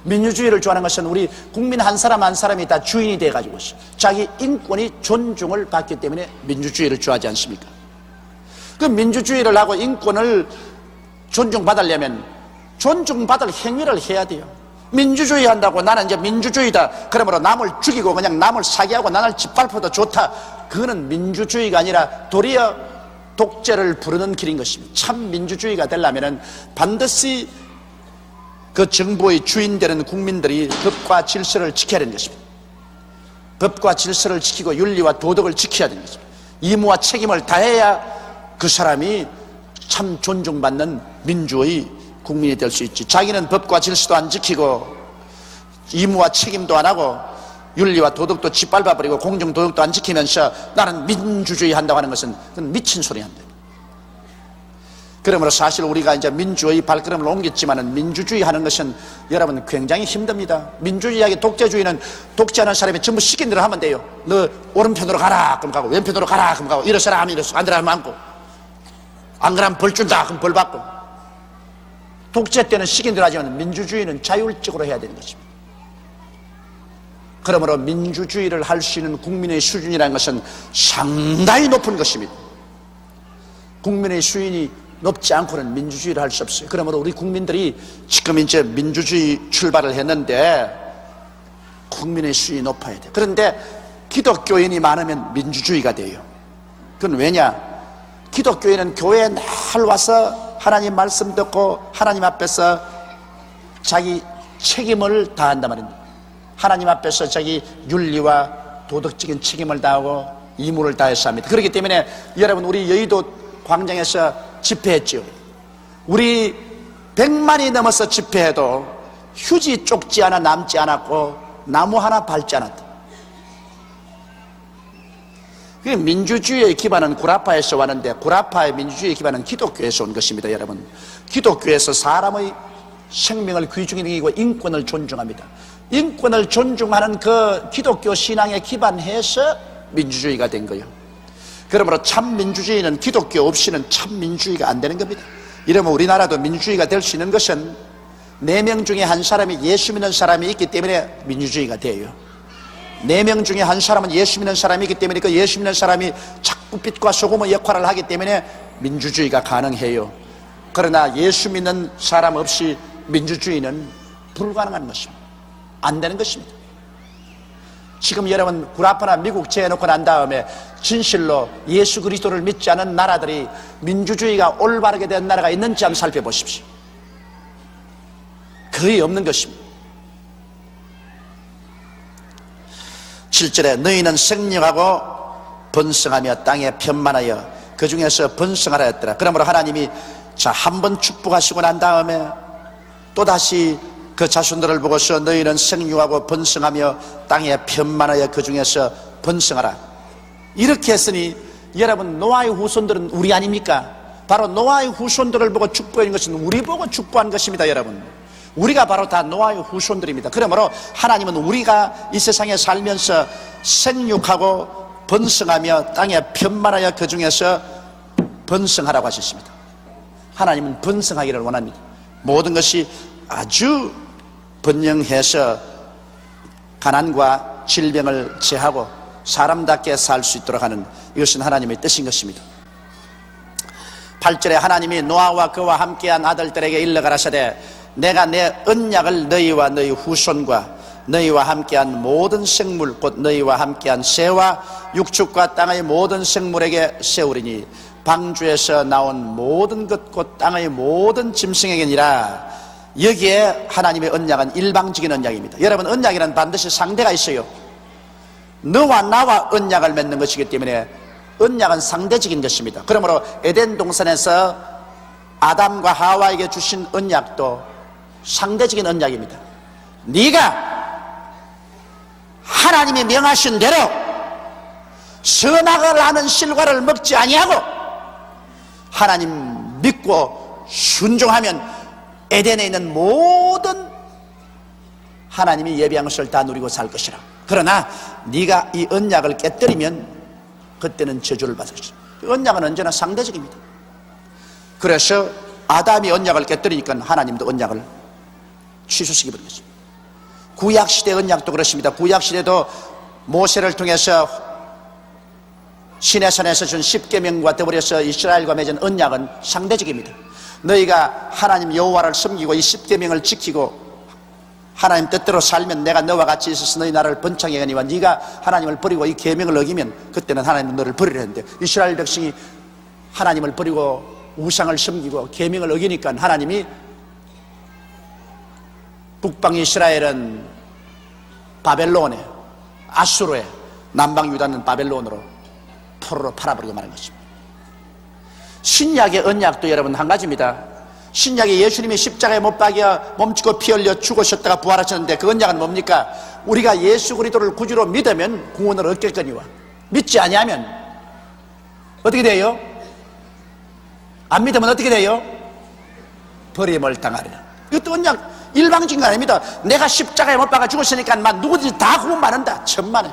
민주주의를 좋아하는 것은 우리 국민 한 사람 한 사람이 다 주인이 돼가지고 자기 인권이 존중을 받기 때문에 민주주의를 좋아하지 않습니까? 그 민주주의를 하고 인권을 존중받으려면 존중받을 행위를 해야 돼요. 민주주의 한다고 나는 이제 민주주의다, 그러므로 남을 죽이고 그냥 남을 사기하고 나를 짓밟아도 좋다, 그거는 민주주의가 아니라 도리어 독재를 부르는 길인 것입니다. 참 민주주의가 되려면 반드시 그 정부의 주인 되는 국민들이 법과 질서를 지켜야 되는 것입니다. 법과 질서를 지키고 윤리와 도덕을 지켜야 되는 것입니다. 의무와 책임을 다해야 그 사람이 참 존중받는 민주의 국민이 될 수 있지. 자기는 법과 질서도 안 지키고 의무와 책임도 안 하고 윤리와 도덕도 짓밟아버리고 공정도덕도 안 지키면서 나는 민주주의 한다고 하는 것은 그건 미친 소리 한다. 그러므로 사실 우리가 이제 민주의 발걸음을 옮겼지만은 민주주의 하는 것은 여러분 굉장히 힘듭니다. 민주주의하기 독재주의는 독재하는 사람이 전부 시킨 대로 하면 돼요. 너 오른편으로 가라 그럼 가고, 왼편으로 가라 그럼 가고, 이래서라 하면 이래서, 안 되라 하면 안고, 안 그러면 벌 준다 그럼 벌 받고. 독재 때는 시킨 대로 하지만 민주주의는 자율적으로 해야 되는 것입니다. 그러므로 민주주의를 할 수 있는 국민의 수준이라는 것은 상당히 높은 것입니다. 국민의 수준이 높지 않고는 민주주의를 할 수 없어요. 그러므로 우리 국민들이 지금 이제 민주주의 출발을 했는데 국민의 수준이 높아야 돼요. 그런데 기독교인이 많으면 민주주의가 돼요. 그건 왜냐? 기독교인은 교회에 날 와서 하나님 말씀 듣고 하나님 앞에서 자기 책임을 다한단 말입니다. 하나님 앞에서 자기 윤리와 도덕적인 책임을 다하고義務를 다해서 합니다. 그렇기 때문에 여러분, 우리 여의도 광장에서 집회했죠. 우리 100만이 넘어서 집회해도 휴지 쪽지 하나 남지 않았고 나무 하나 밟지 않았다. 민주주의의 기반은 구라파에서 왔는데 구라파의 민주주의의 기반은 기독교에서 온 것입니다. 여러분, 기독교에서 사람의 생명을 귀중히 여기고 인권을 존중합니다. 인권을 존중하는 그 기독교 신앙에 기반해서 민주주의가 된 거예요. 그러므로 참 민주주의는 기독교 없이는 참 민주주의가 안 되는 겁니다. 이러면 우리나라도 민주주의가 될 수 있는 것은 4명 중에 한 사람이 예수 믿는 사람이 있기 때문에 민주주의가 돼요. 4명 중에 한 사람은 예수 믿는 사람이 있기 때문에 그 예수 믿는 사람이 자꾸 빛과 소금의 역할을 하기 때문에 민주주의가 가능해요. 그러나 예수 믿는 사람 없이 민주주의는 불가능한 것입니다. 안 되는 것입니다. 지금 여러분, 구라파나 미국 재해놓고 난 다음에 진실로 예수 그리스도를 믿지 않은 나라들이 민주주의가 올바르게 된 나라가 있는지 한번 살펴보십시오. 거의 없는 것입니다. 7절에 너희는 생육하고 번성하며 땅에 편만하여 그 중에서 번성하라 했더라. 그러므로 하나님이 한 번 축복하시고 난 다음에 또다시 그 자손들을 보고서 너희는 생육하고 번성하며 땅에 편만하여 그 중에서 번성하라. 이렇게 했으니 여러분, 노아의 후손들은 우리 아닙니까? 바로 노아의 후손들을 보고 축복한 것은 우리 보고 축복한 것입니다. 여러분, 우리가 바로 다 노아의 후손들입니다. 그러므로 하나님은 우리가 이 세상에 살면서 생육하고 번성하며 땅에 편만하여 그 중에서 번성하라고 하셨습니다. 하나님은 번성하기를 원합니다. 모든 것이 아주 번영해서 가난과 질병을 제하고 사람답게 살 수 있도록 하는, 이것은 하나님의 뜻인 것입니다. 8절에 하나님이 노아와 그와 함께한 아들들에게 일러 가라사대 내가 내 언약을 너희와 너희 후손과 너희와 함께한 모든 생물 곧 너희와 함께한 새와 육축과 땅의 모든 생물에게 세우리니 방주에서 나온 모든 것 곧 땅의 모든 짐승에게니라. 여기에 하나님의 언약은 일방적인 언약입니다. 여러분, 언약에는 반드시 상대가 있어요. 너와 나와 언약을 맺는 것이기 때문에 언약은 상대적인 것입니다. 그러므로 에덴 동산에서 아담과 하와에게 주신 언약도 상대적인 언약입니다. 네가 하나님이 명하신 대로 선악을 하는 실과를 먹지 아니하고 하나님 믿고 순종하면 에덴에 있는 모든 하나님이 예비한 것을 다 누리고 살 것이라. 그러나 네가 이 언약을 깨뜨리면 그때는 저주를 받을 것이다. 언약은 언제나 상대적입니다. 그래서 아담이 언약을 깨뜨리니까 하나님도 언약을 취소시켜버린 것입니다. 구약시대 언약도 그렇습니다. 구약시대도 모세를 통해서 시내산에서 준 10계명과 더불어서 이스라엘과 맺은 언약은 상대적입니다. 너희가 하나님 여호와를 섬기고 이 10계명을 지키고 하나님 뜻대로 살면 내가 너와 같이 있어서 너희 나라를 번창하게 하니와 네가 하나님을 버리고 이 계명을 어기면 그때는 하나님은 너를 버리려 했는데 이스라엘 백성이 하나님을 버리고 우상을 섬기고 계명을 어기니까 하나님이 북방 이스라엘은 바벨론에, 아수르에, 남방 유다는 바벨론으로 포로로 팔아버리고 말한 것입니다. 신약의 언약도 여러분 한 가지입니다. 신약에 예수님이 십자가에 못 박여 몸치고 피 흘려 죽으셨다가 부활하셨는데 그 언약은 뭡니까? 우리가 예수 그리스도를 구주로 믿으면 구원을 얻겠거니와 믿지 아니하면 어떻게 돼요? 안 믿으면 어떻게 돼요? 버림을 당하리라. 이것도 언약 일방적인 거 아닙니다. 내가 십자가에 못 박아 죽었으니까 막 누구든지 다 구원받는다. 천만에.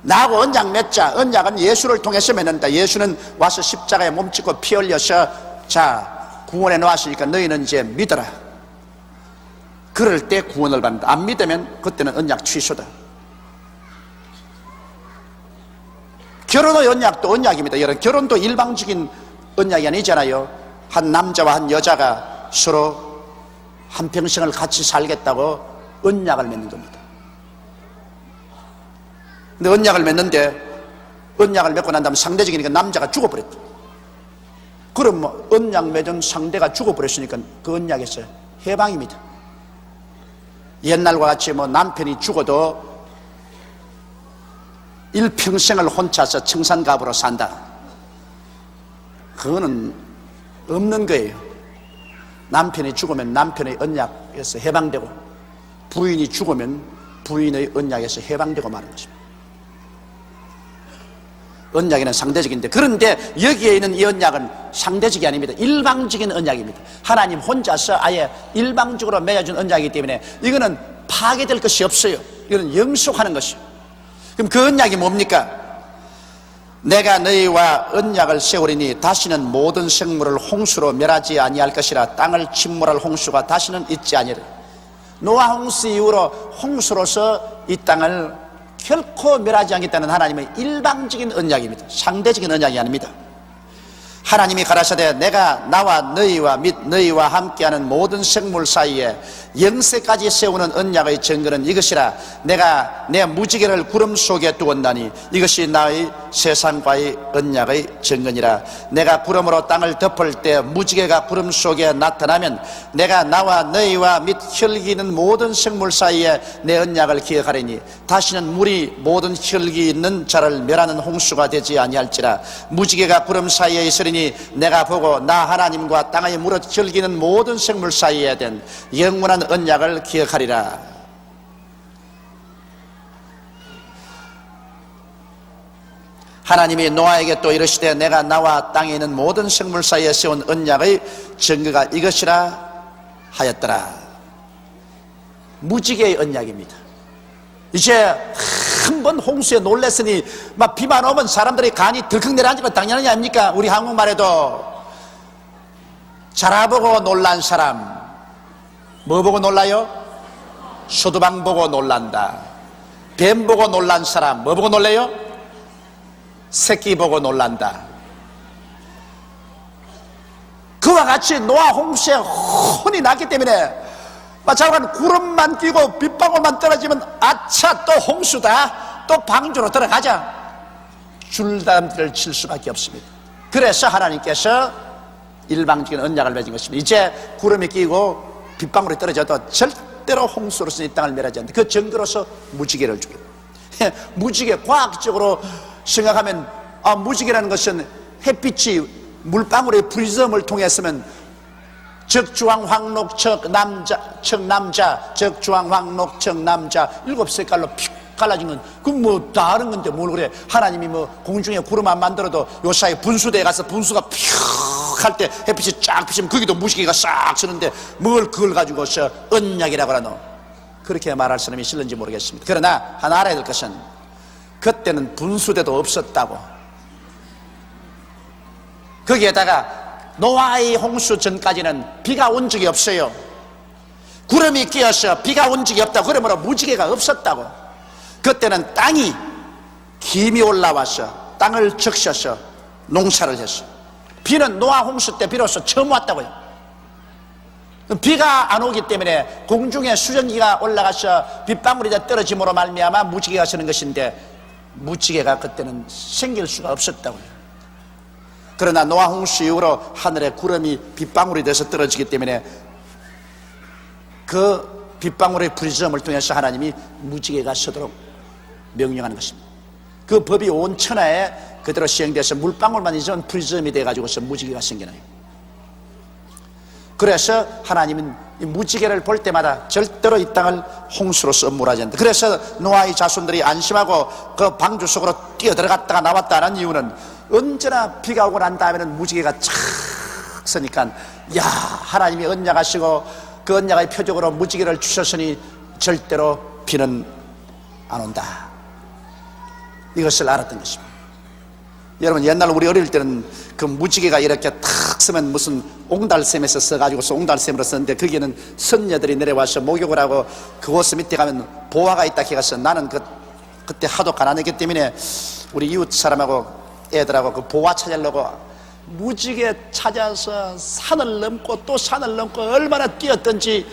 나하고 언약 맺자. 언약은 예수를 통해서 맺는다. 예수는 와서 십자가에 몸짓고 피 흘려서 자 구원해 놓았으니까 너희는 이제 믿어라. 그럴 때 구원을 받는다. 안 믿으면 그때는 언약 취소다. 결혼의 언약도 언약입니다. 여러분, 결혼도 일방적인 언약이 아니잖아요. 한 남자와 한 여자가 서로 한평생을 같이 살겠다고 언약을 맺는 겁니다. 근데 언약을 맺고 난 다음에 상대적이니까 남자가 죽어버렸다. 그럼 뭐 언약 맺은 상대가 죽어버렸으니까 그 언약에서 해방입니다. 옛날과 같이 뭐 남편이 죽어도 일평생을 혼자서 청산갑으로 산다, 그거는 없는 거예요. 남편이 죽으면 남편의 언약에서 해방되고, 부인이 죽으면 부인의 언약에서 해방되고 마는 것입니다. 언약에는 상대적인데, 그런데 여기에 있는 이 언약은 상대적이 아닙니다. 일방적인 언약입니다. 하나님 혼자서 아예 일방적으로 맺어준 언약이기 때문에 이거는 파괴될 것이 없어요. 이거는 영속하는 것이요. 그럼 그 언약이 뭡니까? 내가 너희와 언약을 세우리니 다시는 모든 생물을 홍수로 멸하지 아니할 것이라. 땅을 침몰할 홍수가 다시는 있지 아니하리라. 노아 홍수 이후로 홍수로서 이 땅을 결코 멸하지 않겠다는 하나님의 일방적인 언약입니다. 상대적인 언약이 아닙니다. 하나님이 가라사대 내가 나와 너희와 및 너희와 함께하는 모든 생물 사이에 영세까지 세우는 언약의 증거는 이것이라. 내가 내 무지개를 구름 속에 두었나니 이것이 나의 세상과의 언약의 증거니라. 내가 구름으로 땅을 덮을 때 무지개가 구름 속에 나타나면 내가 나와 너희와 및 혈기 있는 모든 생물 사이에 내 언약을 기억하리니 다시는 물이 모든 혈기 있는 자를 멸하는 홍수가 되지 아니할지라. 무지개가 구름 사이에 있으리니 내가 보고 나 하나님과 땅의 무릇 혈기는 모든 생물 사이에 된 영원한 언약을 기억하리라. 하나님이 노아에게 또 이르시되 내가 나와 땅에 있는 모든 생물 사이에 세운 언약의 증거가 이것이라 하였더라. 무지개의 언약입니다. 이제 한 번 홍수에 놀랬으니 막 비만 오면 사람들이 간이 들컥 내려앉는 거 당연한 게 아닙니까? 우리 한국말에도 자라보고 놀란 사람, 뭐 보고 놀라요? 소두방 보고 놀란다. 뱀 보고 놀란 사람, 뭐 보고 놀래요? 새끼 보고 놀란다. 그와 같이 노아 홍수에 혼이 났기 때문에 마찬가지로 구름만 끼고 빗방울만 떨어지면 아차 또 홍수다, 또 방주로 들어가자, 줄담들을 칠 수밖에 없습니다. 그래서 하나님께서 일방적인 언약을 맺은 것입니다. 이제 구름이 끼고 빗방울이 떨어져도 절대로 홍수로서 이 땅을 멸하지 않는다. 그 증거로서 무지개를 주고, 무지개 과학적으로 생각하면 무지개라는 것은 햇빛이 물방울의 프리즘을 통했으면 적주황 황록 척남자 적주황 황록 척남자 7색깔로 픽 갈라진 건 그건 뭐 다른 건데 뭘 그래. 하나님이 뭐 공중에 구름 안 만들어도 요 사이 분수대에 가서 분수가 픽 할 때 햇빛이 쫙 비치면 거기도 무지개가 싹 쓰는데 뭘 그걸 가지고서 언약이라고 하노. 그렇게 말할 사람이 있을는지 모르겠습니다. 그러나 하나 알아야 될 것은 그때는 분수대도 없었다고. 거기에다가 노아의 홍수 전까지는 비가 온 적이 없어요. 구름이 끼어서 비가 온 적이 없다고. 그러므로 무지개가 없었다고. 그때는 땅이 김이 올라와서 땅을 적셔서 농사를 했어. 비는 노아 홍수 때 비로소 처음 왔다고요. 비가 안 오기 때문에 공중에 수증기가 올라가서 빗방울이 떨어짐으로 말미암아 무지개가 서는 것인데 무지개가 그때는 생길 수가 없었다고요. 그러나 노아 홍수 이후로 하늘에 구름이 빗방울이 돼서 떨어지기 때문에 그 빗방울의 프리즘을 통해서 하나님이 무지개가 서도록 명령하는 것입니다. 그 법이 온 천하에 그대로 시행돼서 물방울만 있으면 프리즘이 돼가지고서 무지개가 생겨나요. 그래서 하나님은 이 무지개를 볼 때마다 절대로 이 땅을 홍수로서 몰아지 않는다. 그래서 노아의 자손들이 안심하고 그 방주 속으로 뛰어들어갔다가 나왔다는 이유는 언제나 비가 오고 난 다음에는 무지개가 착 서니까 야, 하나님이 언약하시고 그 언약의 표적으로 무지개를 주셨으니 절대로 비는 안 온다, 이것을 알았던 것입니다. 여러분, 옛날 우리 어릴 때는 그 무지개가 이렇게 탁 서면 무슨 옹달샘에서 써가지고서 옹달샘으로 썼는데, 거기에는 선녀들이 내려와서 목욕을 하고 그곳 밑에 가면 보화가 있다 해가서, 나는 그때 하도 가난했기 때문에 우리 이웃 사람하고 애들하고 그 보화 찾으려고 무지개 찾아서 산을 넘고 또 산을 넘고 얼마나 뛰었던지.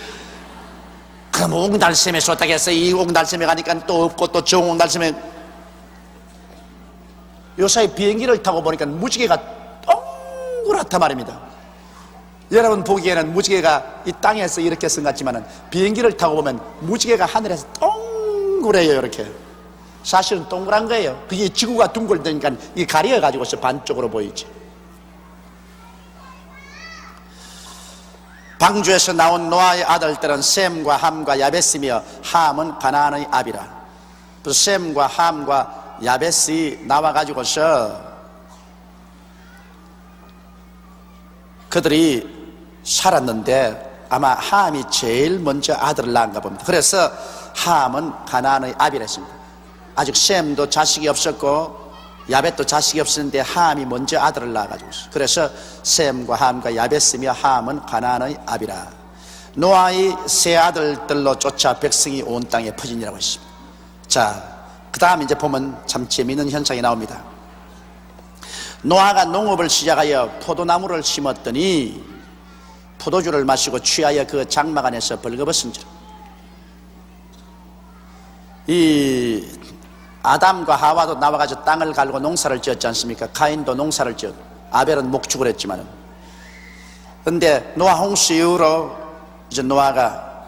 그럼 옹달샘에 쏟다고 해서 이 옹달샘에 가니까 또 없고 또 저 옹달샘에, 요사이 비행기를 타고 보니까 무지개가 동그랗단 말입니다. 여러분 보기에는 무지개가 이 땅에서 이렇게 선 같지만은 비행기를 타고 보면 무지개가 하늘에서 동그래요. 이렇게. 사실은 동그란 거예요. 그게 지구가 둥글다니까 이게 가려가지고서 반쪽으로 보이지. 방주에서 나온 노아의 아들들은 셈과 함과 야베스며, 함은 가나안의 아비라. 그래서 셈과 함과 야베스이 나와가지고서 그들이 살았는데, 아마 함이 제일 먼저 아들을 낳은가 봅니다. 그래서 함은 가나안의 아비라 했습니다. 아직 셈도 자식이 없었고 야벳도 자식이 없었는데 함이 먼저 아들을 낳아가지고 있어요. 그래서 셈과 함과 야벳이며 함은 가나안의 아비라. 노아의 세 아들들로 쫓아 백성이 온 땅에 퍼진이라고 했습니다. 자, 그 다음 이제 보면 참 재미있는 현상이 나옵니다. 노아가 농업을 시작하여 포도나무를 심었더니 포도주를 마시고 취하여 그 장막 안에서 벌거벗은지라. 이 아담과 하와도 나와가지고 땅을 갈고 농사를 지었지 않습니까? 가인도 농사를 지었고 아벨은 목축을 했지만은, 근데 노아 홍수 이후로 이제 노아가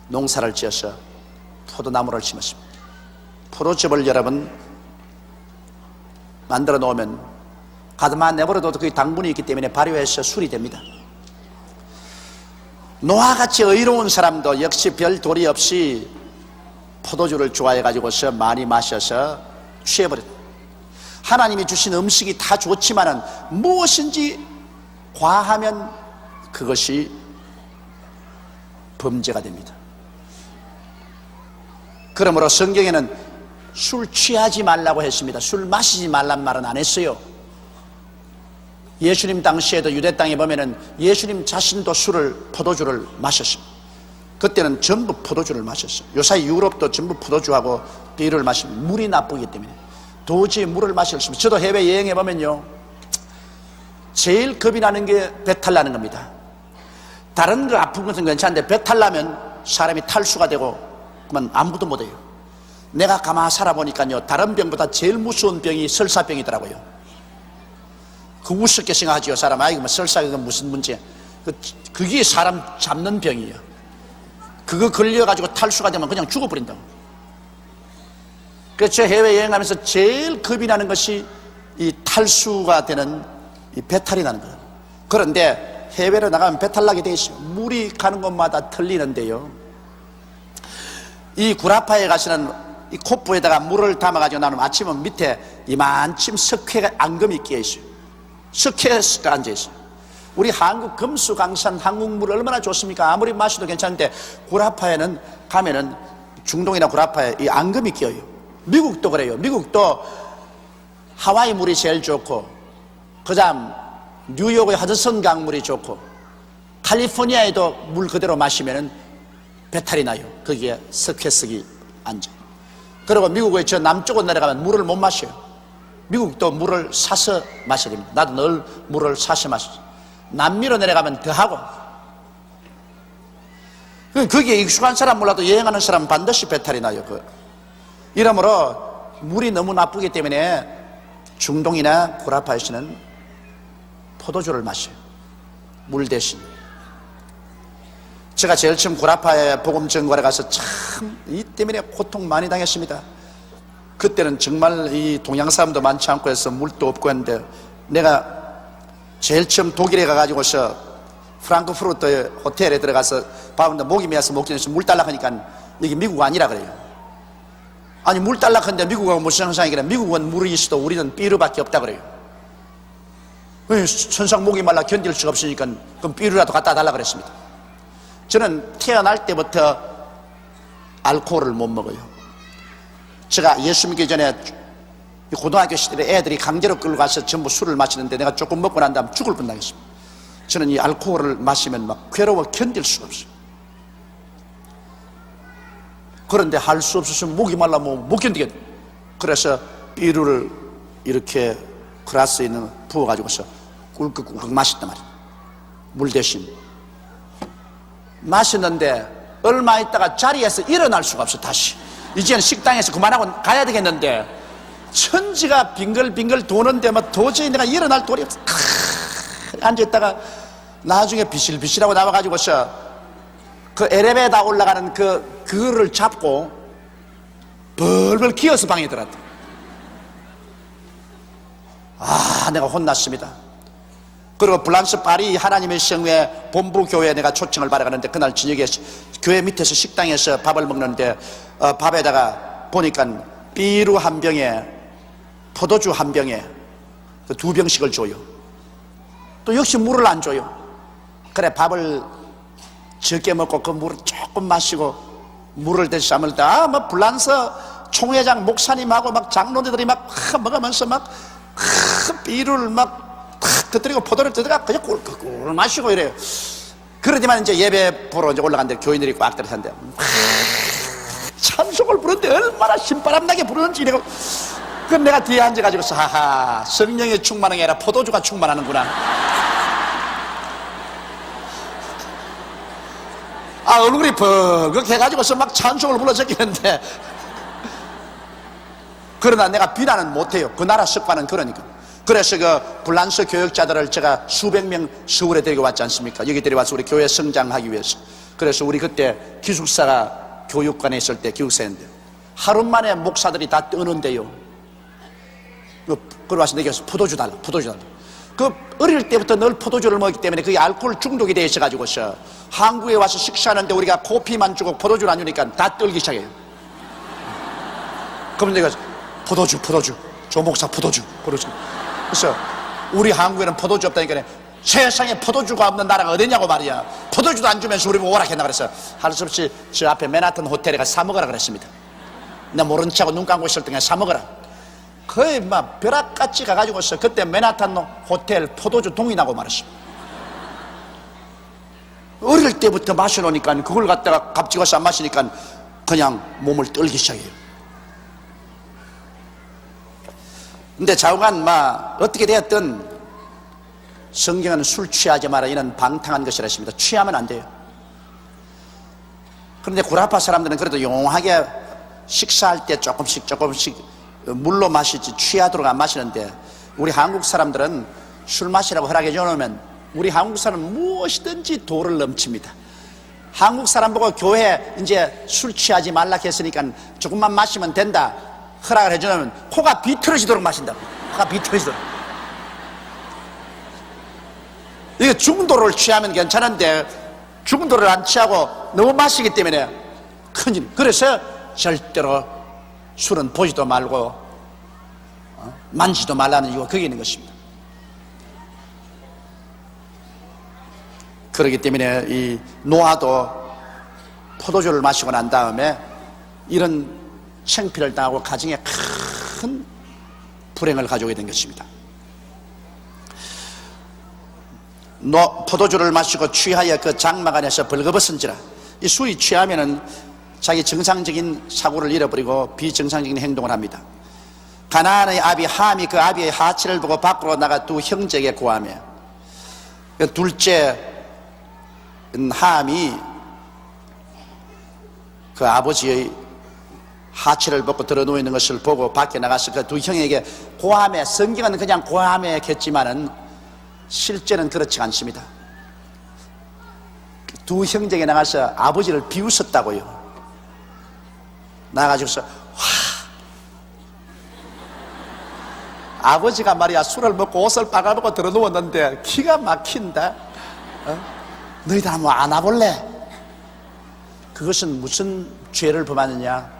농사를 지어서 포도나무를 심었습니다. 포도즙을 여러분 만들어 놓으면 가득만 내버려도 거기 당분이 있기 때문에 발효해서 술이 됩니다. 노아같이 의로운 사람도 역시 별 도리 없이 포도주를 좋아해가지고서 많이 마셔서 취해버렸다. 하나님이 주신 음식이 다 좋지만은 무엇인지 과하면 그것이 범죄가 됩니다. 그러므로 성경에는 술 취하지 말라고 했습니다. 술 마시지 말란 말은 안 했어요. 예수님 당시에도 유대 땅에 보면은 예수님 자신도 포도주를 마셨습니다. 그때는 전부 포도주를 마셨어요. 요사이 유럽도 전부 포도주하고 비를 마시면 물이 나쁘기 때문에 도저히 물을 마실 수 없어요. 저도 해외 여행해 보면요, 제일 겁이 나는 게 배탈 나는 겁니다. 다른 거 아픈 것은 괜찮은데 배탈 나면 사람이 탈수가 되고 그만 아무것도 못해요. 내가 가만히 살아보니까요, 다른 병보다 제일 무서운 병이 설사병이더라고요. 그 우습게 생각하지요. 사람, 아이고 뭐 설사가 무슨 문제야. 그게 사람 잡는 병이에요. 그거 걸려가지고 탈수가 되면 그냥 죽어버린다고. 그래서 제가 해외여행하면서 제일 겁이 나는 것이 이 탈수가 되는 이 배탈이 나는 거예요. 그런데 해외로 나가면 배탈 나게 돼 있어요. 물이 가는 곳마다 틀리는데요, 이 구라파에 가시는 이 콧부에다가 물을 담아가지고 나는 아침은 밑에 이만침 석회가 앙금이 끼어 있어요. 석회가 앉아 있어요. 우리 한국 금수강산 한국물 얼마나 좋습니까? 아무리 마셔도 괜찮은데 구라파에는 가면은, 중동이나 구라파에 이 앙금이 끼어요. 미국도 그래요. 미국도 하와이 물이 제일 좋고, 그 다음 뉴욕의 하드슨 강물이 좋고, 캘리포니아에도 물 그대로 마시면은 배탈이 나요. 거기에 석회석이 앉아요. 그리고 미국의 저 남쪽으로 내려가면 물을 못 마셔요. 미국도 물을 사서 마셔야 됩니다. 나도 늘 물을 사서 마셔요. 남미로 내려가면 더하고, 거기에 익숙한 사람 몰라도 여행하는 사람 반드시 배탈이 나요. 이러므로 물이 너무 나쁘기 때문에 중동이나 구라파에서는 포도주를 마셔요. 물 대신. 제가 제일 처음 구라파에 복음 전거래 가서 참 이 때문에 고통 많이 당했습니다. 그때는 정말 이 동양 사람도 많지 않고 해서 물도 없고 했는데, 내가 제일 처음 독일에 가가지고서 프랑크푸르트 호텔에 들어가서 밥인데 목이 메어서 목전에서 물 달라고 하니까 여기 미국 아니라 그래요. 아니 물 달라고 하는데 미국하고 무슨 상상이길래, 미국은 물이 있어도 우리는 삐르밖에 없다 그래요. 천상 목이 말라 견딜 수가 없으니까 그럼 삐르라도 갖다 달라 그랬습니다. 저는 태어날 때부터 알코올을 못 먹어요. 제가 예수 믿기 전에 고등학교 시절에 애들이 강제로 끌고 가서 전부 술을 마시는데 내가 조금 먹고 난 다음 죽을 뻔당했습니다. 저는 이 알코올을 마시면 막 괴로워 견딜 수가 없어요. 그런데 할 수 없어서 목이 말라 못 견디겠다. 그래서 비루를 이렇게 글라스에 있는 부어가지고서 꿀꺽꿀꺽 마셨단 말이에요. 물 대신 마셨는데 얼마 있다가 자리에서 일어날 수가 없어. 다시 이제는 식당에서 그만하고 가야 되겠는데 천지가 빙글빙글 도는데 막 도저히 내가 일어날 도리 없어. 앉아있다가 나중에 비실비실하고 나와가지고서 그 엘리베이터 올라가는 그거를 잡고 벌벌 기어서 방에 들어갔다. 내가 혼났습니다. 그리고 프랑스 파리 하나님의 성회 본부교회에 내가 초청을 받아가는데 그날 저녁에 교회 밑에서 식당에서 밥을 먹는데 밥에다가 보니까 비루 한 병에 포도주 한 병에 그 2병씩을 줘요. 또 역시 물을 안 줘요. 그래 밥을 적게 먹고 그 물을 조금 마시고 물을 대신 삼을 때 뭐 프랑스 총회장 목사님하고 막 장로들이 막 먹으면서 막 비루를 막 터뜨리고 포도를 터뜨리고 그냥 꿀꿀 마시고 이래요. 그러지만 이제 예배 보러 이제 올라갔는데 교인들이 꽉 들어섰는데 찬송을 부르는데 얼마나 신바람나게 부르는지 이래고 그 내가 뒤에 앉아가지고 하하 성령이 충만한 게 아니라 포도주가 충만하는구나. 얼굴이 버벅 해가지고서 막 찬송을 불러 제끼는데 그러나 내가 비난은 못해요. 그 나라 습관은 그러니까. 그래서 그 프랑스 교역자들을 제가 수백 명 서울에 데리고 왔지 않습니까? 여기 데려와서 우리 교회 성장하기 위해서. 그래서 우리 그때 기숙사가 교육관에 있을 때 기숙사인데 하루 만에 목사들이 다 뜨는데요. 그러 와서 내게 포도주 달라. 그 어릴 때부터 늘 포도주를 먹기 때문에 그게 알코올 중독이 돼 있어가지고서 한국에 와서 식사하는데 우리가 커피만 주고 포도주를 안 주니까 다 떨기 시작해요. 그러면 내가 포도주 조 목사 포도주. 그래서 우리 한국에는 포도주 없다니까 세상에 포도주가 없는 나라가 어디냐고 말이야. 포도주도 안 주면서 우리 보고 오락했나 그래서 할 수 없이 저 앞에 맨하튼 호텔에 가서 사 먹으라 그랬습니다. 내가 모른 척하고 눈 감고 있을 때 그냥 사 먹으라. 거의 막 벼락같이 가가지고서 그때 맨하탄 호텔 포도주 동이 나고 말았어. 어릴 때부터 마셔놓으니까 그걸 갖다가 갑자기 안 마시니까 그냥 몸을 떨기 시작해요. 근데 좌우간 막 어떻게 되었든 성경은 술 취하지 마라 이런 방탕한 것이라 했습니다. 취하면 안 돼요. 그런데 구라파 사람들은 그래도 용하게 식사할 때 조금씩 물로 마시지 취하도록 안 마시는데 우리 한국 사람들은 술 마시라고 허락해 주면 우리 한국 사람은 무엇이든지 도를 넘칩니다. 한국 사람 보고 교회 이제 술 취하지 말라 했으니까 조금만 마시면 된다 허락을 해주면 코가 비틀어지도록 마신다고. 코가 비틀어지도록. 이게 중도를 취하면 괜찮은데 중도를 안 취하고 너무 마시기 때문에 큰일. 그래서 절대로 술은 보지도 말고 만지도 말라는 이유가 거기 있는 것입니다. 그렇기 때문에 이 노아도 포도주를 마시고 난 다음에 이런 창피를 당하고 가정에 큰 불행을 가져오게 된 것입니다. 포도주를 마시고 취하여 그 장막 안에서 벌거벗은지라. 이 술이 취하면은 자기 정상적인 사고를 잃어버리고 비정상적인 행동을 합니다. 가나안의 아비 함이 그 아비의 하체를 보고 밖으로 나가 두 형제에게 고하며 그 둘째 함이 그 아버지의 하체를 벗고 들어 누워 있는 것을 보고 밖에 나가서 그 두 형에게 고함에, 성경은 그냥 고함에 겠지만은 실제는 그렇지 않습니다. 두 형제에게 나가서 아버지를 비웃었다고요. 나가지고서 아버지가 말이야 술을 먹고 옷을 빨아먹고 들어 누웠는데 기가 막힌다. 너희들 한번 안아볼래? 그것은 무슨 죄를 범하느냐?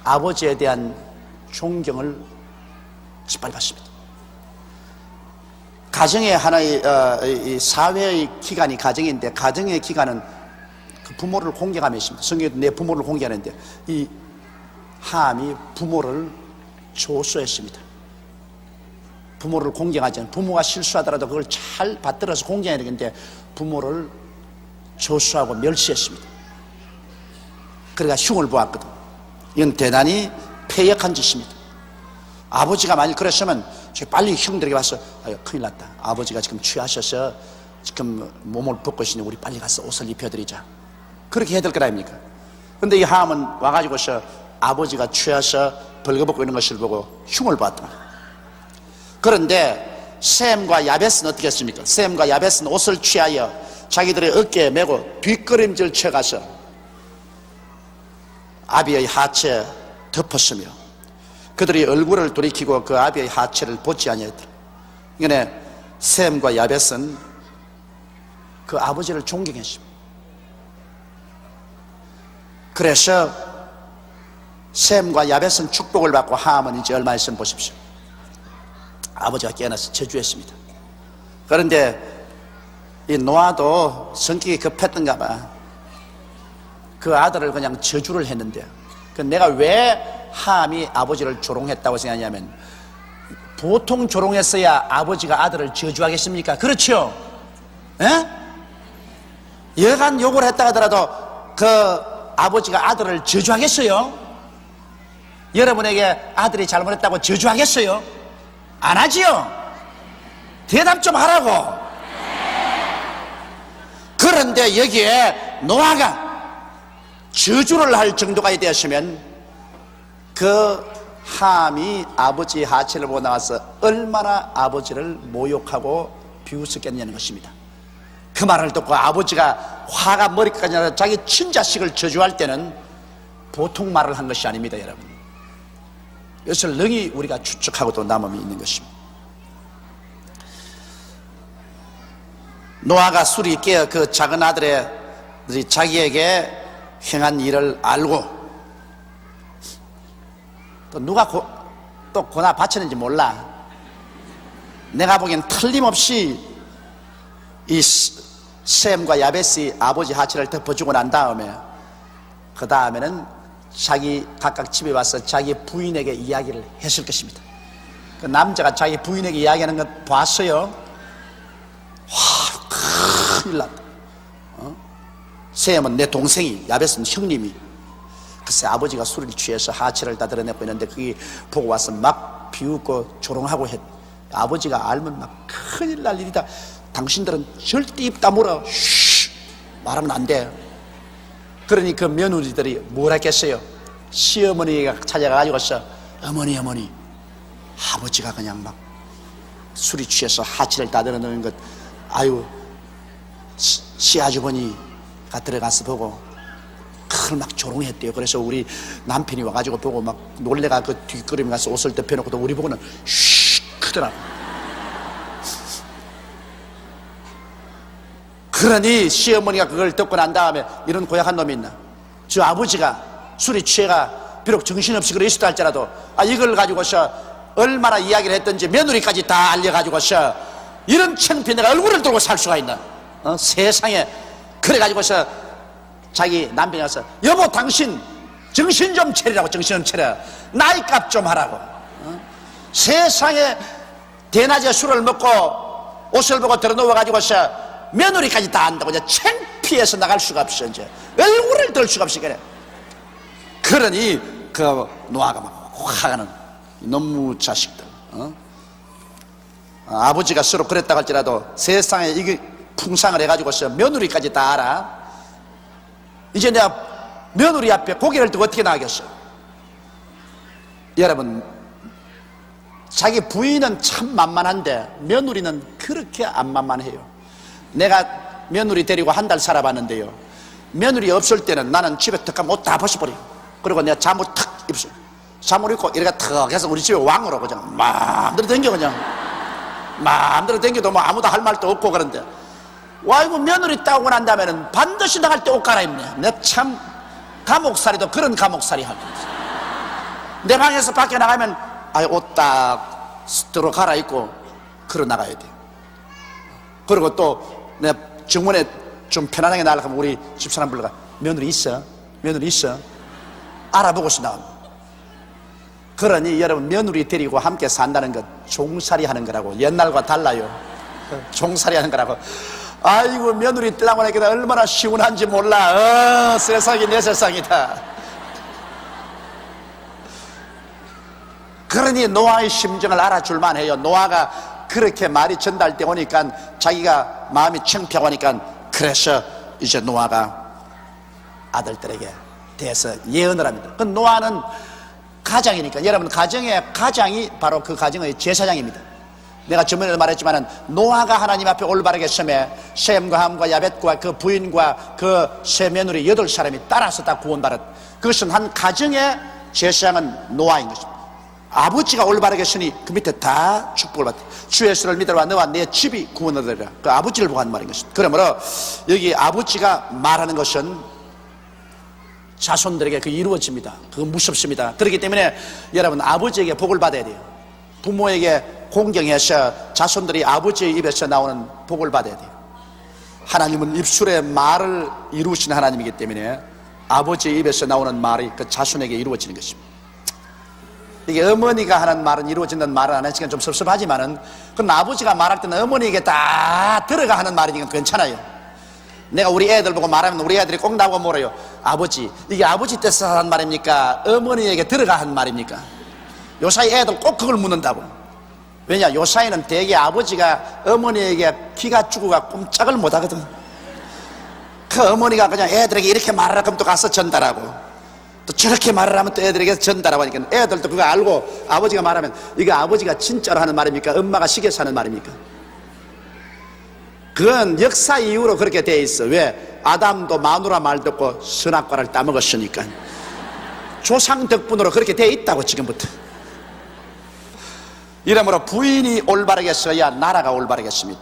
아버지에 대한 존경을 짓밟았습니다. 가정의 하나의 이 사회의 기간이 가정인데 가정의 기간은 그 부모를 공경함에 있습니다. 성경에도 내 부모를 공경하는데 이 함이 부모를 조소했습니다. 부모를 공경하지 않아요. 부모가 실수하더라도 그걸 잘 받들어서 공경해야 되는데 부모를 조수하고 멸시했습니다. 그러니까 흉을 보았거든. 이건 대단히 패역한 짓입니다. 아버지가 만일 그랬으면 빨리 형들에게 와서 큰일 났다. 아버지가 지금 취하셔서 지금 몸을 벗고 있으니 우리 빨리 가서 옷을 입혀드리자. 그렇게 해야 될 거 아닙니까? 근데 이 함은 와가지고서 아버지가 취해서 벌거벗고 있는 것을 보고 흉을 보았다. 그런데 셈과 야벳은 어떻게 했습니까? 셈과 야벳은 옷을 취하여 자기들의 어깨에 메고 뒷걸음질 쳐가서 아비의 하체에 덮었으며 그들이 얼굴을 돌이키고 그 아비의 하체를 보지 아니하였더라. 그러니까 셈과 야벳은 그 아버지를 존경했습니다. 그래서 셈과 야벳은 축복을 받고 함은 이제 얼마 있으면 보십시오. 아버지가 깨어나서 저주했습니다. 그런데 이 노아도 성격이 급했던가 봐. 그 아들을 그냥 저주를 했는데, 내가 왜 함이 아버지를 조롱했다고 생각하냐면, 보통 조롱했어야 아버지가 아들을 저주하겠습니까? 그렇죠? 예? 여간 욕을 했다 하더라도 그 아버지가 아들을 저주하겠어요? 여러분에게 아들이 잘못했다고 저주하겠어요? 안 하지요? 대답 좀 하라고. 그런데 여기에 노아가 저주를 할 정도가 되었으면 그 함이 아버지의 하체를 보고 나와서 얼마나 아버지를 모욕하고 비웃었겠냐는 것입니다. 그 말을 듣고 아버지가 화가 머리까지 나서 자기 친자식을 저주할 때는 보통 말을 한 것이 아닙니다, 여러분. 이것을 능히 우리가 추측하고도 남음이 있는 것입니다. 노아가 술이 깨어 그 작은 아들의 자기에게 행한 일을 알고, 또 누가 또 고나 바쳤는지 몰라. 내가 보기엔 틀림없이 이 셈과 야벳이 아버지 하체를 덮어주고 난 다음에, 그 다음에는 자기 각각 집에 와서 자기 부인에게 이야기를 했을 것입니다. 그 남자가 자기 부인에게 이야기하는 것 봤어요. 와, 큰일 났다. 셈은 내 동생이, 야벳은 형님이. 글쎄 아버지가 술을 취해서 하체를 다 드러내고 있는데 그게 보고 와서 막 비웃고 조롱하고 했. 아버지가 알면 막 큰일 날 일이다. 당신들은 절대 입 다물어. 쉬, 말하면 안 돼. 그러니 그 며느리들이 뭘 했겠어요? 시어머니가 찾아가가지고서 어머니 아버지가 그냥 막 술이 취해서 하체를 다 드러내는 것, 아유, 시아주머니가 들어가서 보고 그걸 막 조롱했대요. 그래서 우리 남편이 와가지고 보고 막 놀래가 그 뒷걸음에 가서 옷을 덮여놓고도 우리 보고는 쉬 크더라고. 그러니 시어머니가 그걸 듣고 난 다음에 이런 고약한 놈이 있나? 저 아버지가 술이 취해가 비록 정신없이 그래 있었다 할지라도 이걸 가지고서 얼마나 이야기를 했던지 며느리까지 다 알려가지고서 이런 창피해 내가 얼굴을 들고 살 수가 있나? 세상에. 그래가지고서 자기 남편이 와서 여보 당신 정신 좀 차리라고. 정신 좀 차려. 나이값 좀 하라고. 세상에 대낮에 술을 먹고 옷을 보고 들어누워가지고서 며느리까지 다 안다고 이제 창피해서 나갈 수가 없어. 이제 얼굴을 들 수가 없어. 그래. 그러니 그 노아가 막 화가 나는 너무 자식들. 아버지가 서로 그랬다고 할지라도 세상에 이게 풍상을 해가지고서 며느리까지 다 알아. 이제 내가 며느리 앞에 고개를 들고 어떻게 나가겠어? 여러분, 자기 부인은 참 만만한데 며느리는 그렇게 안 만만해요. 내가 며느리 데리고 한 달 살아봤는데요, 며느리 없을 때는 나는 집에 턱 가면 옷 다 벗어버려. 그리고 내가 잠옷 탁 입어. 잠옷 입고 이렇게 턱 해서 우리 집에 왕으로 그냥 마음대로 댕겨. 그냥 마음대로 댕겨도 뭐 아무도 할 말도 없고. 그런데 와, 이거 며느리 따오고 난 다음에는 반드시 나갈 때 옷 갈아입네. 내 참 감옥살이도 그런 감옥살이 하고 있어. 내 방에서 밖에 나가면 옷 딱 들어 갈아입고 걸어 나가야 돼. 그리고 또 내 정문에 좀 편안하게 나가려면 우리 집사람 불러가 며느리 있어? 알아보고서 나옵니다. 그러니 여러분, 며느리 데리고 함께 산다는 것 종살이 하는 거라고. 옛날과 달라요. 종살이 하는 거라고. 아이고, 며느리 떼라고 하니까 얼마나 시원한지 몰라. 세상이 내 세상이다. 그러니 노아의 심정을 알아줄만 해요. 노아가 그렇게 말이 전달돼 오니까 자기가 마음이 창피하니까, 그래서 이제 노아가 아들들에게 대해서 예언을 합니다. 그 노아는 가장이니까, 여러분, 가장이 바로 그 가정의 제사장입니다. 내가 전번에도 말했지만은 노아가 하나님 앞에 올바르게 서매 셈과 함과 야벳과 그 부인과 그 세 며느리 8사람이 따라서 다 구원받았. 그것은 한 가정의 제사장은 노아인 것입니다. 아버지가 올바르게 서니 그 밑에 다 축복을 받다. 주 예수를 믿으라 너와 내 집이 구원을 얻으리라. 그 아버지를 보고 하는 말인 것입니다. 그러므로 여기 아버지가 말하는 것은 자손들에게 그 이루어집니다. 그거 무섭습니다. 그렇기 때문에 여러분, 아버지에게 복을 받아야 돼요. 부모에게 공경해서 자손들이 아버지의 입에서 나오는 복을 받아야 돼요. 하나님은 입술의 말을 이루시는 하나님이기 때문에 아버지의 입에서 나오는 말이 그 자손에게 이루어지는 것입니다. 이게 어머니가 하는 말은 이루어진다는 말은 안 하시니까 좀 섭섭하지만은, 그럼 아버지가 말할 때는 어머니에게 다 들어가 하는 말이니까 괜찮아요. 내가 우리 애들 보고 말하면 우리 애들이 꼭 나보고 물어요. 아버지, 이게 아버지 뜻에서 하는 말입니까? 어머니에게 들어가 하는 말입니까? 요사이 애들 꼭 그걸 묻는다고. 왜냐, 요사이는 대개 아버지가 어머니에게 기가 죽어가 꼼짝을 못하거든. 그 어머니가 그냥 애들에게 이렇게 말하라 그러면 또 가서 전달하고, 또 저렇게 말을 하면 또 애들에게 전달하고 하니까 애들도 그거 알고, 아버지가 말하면 이거 아버지가 진짜로 하는 말입니까? 엄마가 시켜서 하는 말입니까? 그건 역사 이후로 그렇게 돼 있어. 왜? 아담도 마누라 말 듣고 선악과를 따먹었으니까. 조상 덕분으로 그렇게 돼 있다고. 지금부터 이러므로 부인이 올바르게 써야 나라가 올바르게 씁니다.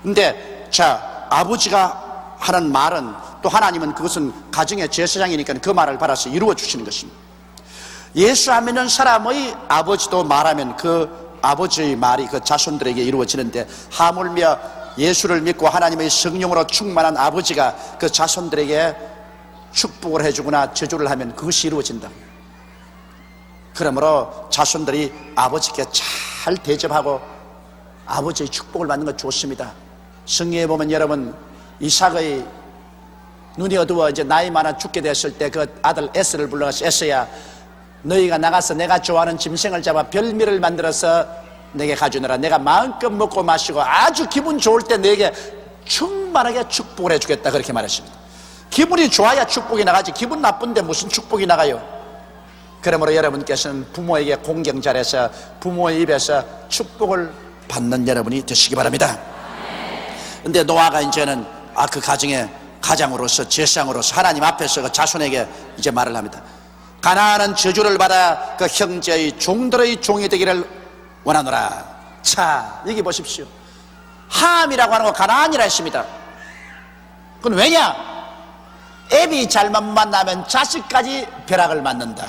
근데 자, 아버지가 하는 말은, 또 하나님은 그것은 가정의 제사장이니까 그 말을 받아서 이루어 주시는 것입니다. 예수 안 믿는 사람의 아버지도 말하면 그 아버지의 말이 그 자손들에게 이루어지는데, 하물며 예수를 믿고 하나님의 성령으로 충만한 아버지가 그 자손들에게 축복을 해주거나 저주를 하면 그것이 이루어진다. 그러므로 자손들이 아버지께 잘 대접하고 아버지의 축복을 받는 것 좋습니다. 성경에 보면 여러분, 이삭의 눈이 어두워 이제 나이 많아 죽게 됐을 때 그 아들 에스를 불러서, 에스야, 너희가 나가서 내가 좋아하는 짐승을 잡아 별미를 만들어서 내게 가주느라. 내가 마음껏 먹고 마시고 아주 기분 좋을 때 내게 충만하게 축복을 해주겠다. 그렇게 말했습니다. 기분이 좋아야 축복이 나가지, 기분 나쁜데 무슨 축복이 나가요? 그러므로 여러분께서는 부모에게 공경 잘해서 부모의 입에서 축복을 받는 여러분이 되시기 바랍니다. 근데 노아가 이제는 그 가정의 가장으로서, 제사장으로서 하나님 앞에서 그 자손에게 이제 말을 합니다. 가나안은 저주를 받아 그 형제의 종들의 종이 되기를 원하노라. 자, 여기 보십시오. 함이라고 하는 거 가나안이라 했습니다. 그건 왜냐? 애비 잘못 만나면 자식까지 벼락을 맞는다.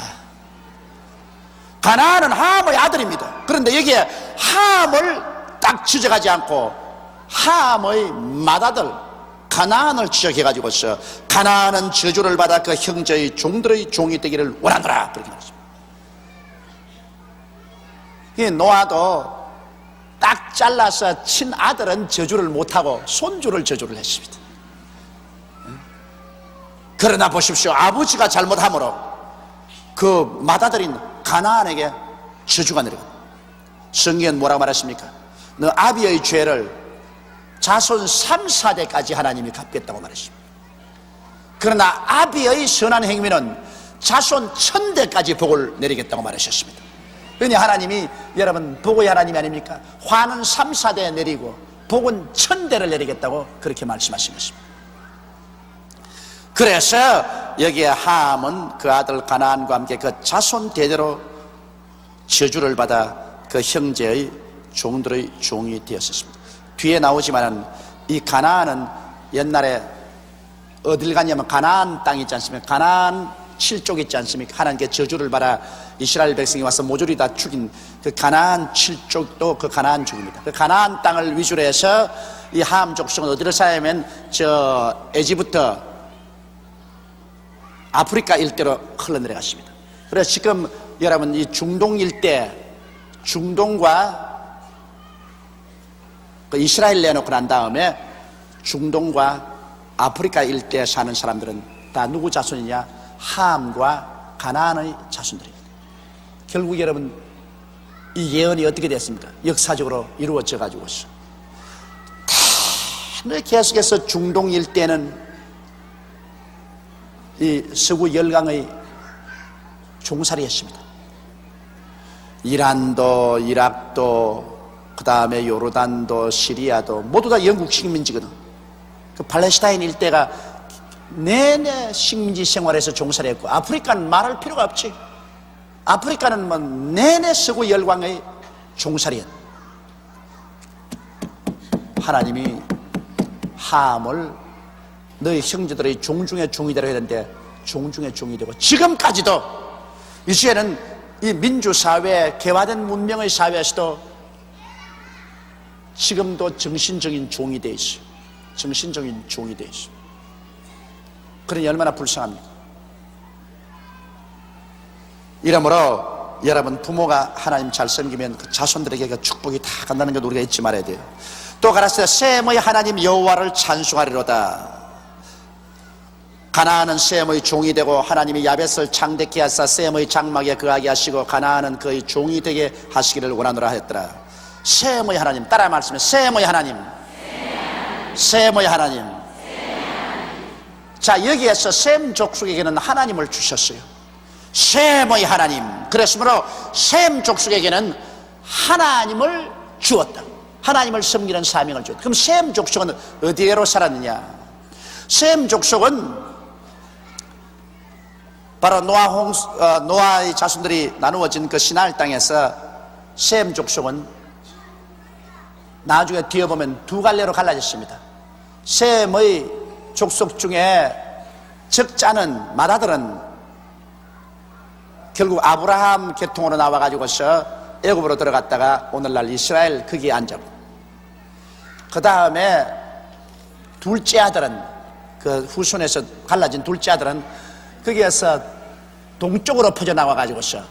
가나안은 함의 아들입니다. 그런데 여기에 함을 딱 지적하지 않고 함의 맏아들 가나안을 지적해가지고서 가나안은 저주를 받아 그 형제의 종들의 종이 되기를 원하노라. 그렇게 말했습니다. 이 노아도 딱 잘라서 친아들은 저주를 못하고 손주를 저주를 했습니다. 그러나 보십시오, 아버지가 잘못함으로 그 맏아들인 가나안에게 저주가 내려옵니다. 성경은 뭐라고 말했습니까? 너 아비의 죄를 자손 3, 4대까지 하나님이 갚겠다고 말했습니다. 그러나 아비의 선한 행위는 자손 1000대까지 복을 내리겠다고 말하셨습니다. 그러니 하나님이, 여러분, 복의 하나님이 아닙니까? 화는 3, 4대 내리고 복은 1000대를 내리겠다고 그렇게 말씀하신 것입니다. 그래서 여기에 함은 그 아들 가나안과 함께 그 자손 대대로 저주를 받아 그 형제의 종들의 종이 되었습니다. 뒤에 나오지만은 이 가나안은 옛날에 어딜 갔냐면 가나안 땅 있지 않습니까? 가나안 7족 있지 않습니까? 하나님께 저주를 받아 이스라엘 백성이 와서 모조리 다 죽인 그 가나안 7족도 그 가나안 족입니다. 그 가나안 땅을 위주로 해서 이 함 족속은 어디를 사냐면 저 에집부터 아프리카 일대로 흘러내려갔습니다. 그래서 지금 여러분 이 중동 일대, 중동과 그 이스라엘 내놓고 난 다음에 중동과 아프리카 일대에 사는 사람들은 다 누구 자손이냐? 함과 가나안의 자손들입니다. 결국 여러분 이 예언이 어떻게 됐습니까? 역사적으로 이루어져 가지고 있어. 계속해서 중동 일대는 이 서구 열강의 종살이였습니다. 이란도, 이락도, 그 다음에 요르단도, 시리아도 모두 다 영국 식민지거든. 그 팔레스타인 일대가 내내 식민지 생활에서 종살이했고, 아프리카는 말할 필요가 없지. 아프리카는 뭐 내내 서구 열강의 종살이였. 하나님이 함을 너희 형제들의 종중의 종이 되라 했는데 종중의 종이 되고, 지금까지도 이스라엘은 이 민주사회, 개화된 문명의 사회에서도 지금도 정신적인 종이 되어 있어요. 정신적인 종이 되어 있어요. 그러니 얼마나 불쌍합니까? 이러므로 여러분 부모가 하나님 잘 섬기면 그 자손들에게 그 축복이 다 간다는 것 우리가 잊지 말아야 돼요. 또 가라사대 셈의 하나님 여호와를 찬송하리로다. 가나안은 셈의 종이 되고 하나님이 야벳을 창대케 하사 셈의 장막에 거하게 하시고 가나안은 그의 종이 되게 하시기를 원하노라 하였더라. 셈의 하나님, 따라 말씀해. 셈의 하나님, 셈의 하나님. 자, 여기에서 셈 족속에게는 하나님을 주셨어요. 셈의 하나님. 그랬으므로 셈 족속에게는 하나님을 주었다. 하나님을 섬기는 사명을 주었다. 그럼 셈 족속은 어디로 살았느냐? 셈 족속은 바로 노아의 자손들이 나누어진 그 시나일 땅에서 셈 족속은 나중에 뒤에 보면 두 갈래로 갈라졌습니다. 셈의 족속 중에 적잖은 마다들은 결국 아브라함 계통으로 나와가지고서 애굽으로 들어갔다가 오늘날 이스라엘 거기에 앉았고, 그 다음에 둘째 아들은, 그 후손에서 갈라진 둘째 아들은 거기에서 동쪽으로 퍼져나와가지고서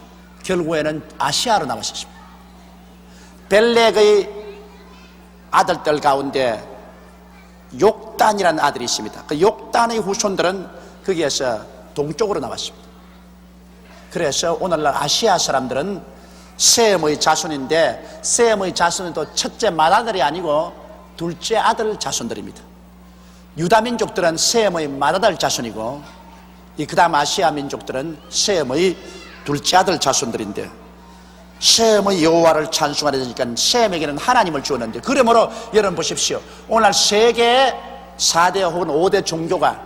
결국에는 아시아로 나왔습니다. 벨렉의 아들들 가운데 욕단이라는 아들이 있습니다. 그 욕단의 후손들은 거기에서 동쪽으로 나왔습니다. 그래서 오늘날 아시아 사람들은 셈의 자손인데, 셈의 자손은 또 첫째 맏아들이 아니고 둘째 아들 자손들입니다. 유다 민족들은 셈의 맏아들 자손이고, 그 다음 아시아 민족들은 셈의 둘째 아들 자손들인데, 셈의 여호와를 찬송하려니까 셈에게는 하나님을 주었는데, 그러므로 여러분 보십시오. 오늘 세계의 4대 혹은 5대 종교가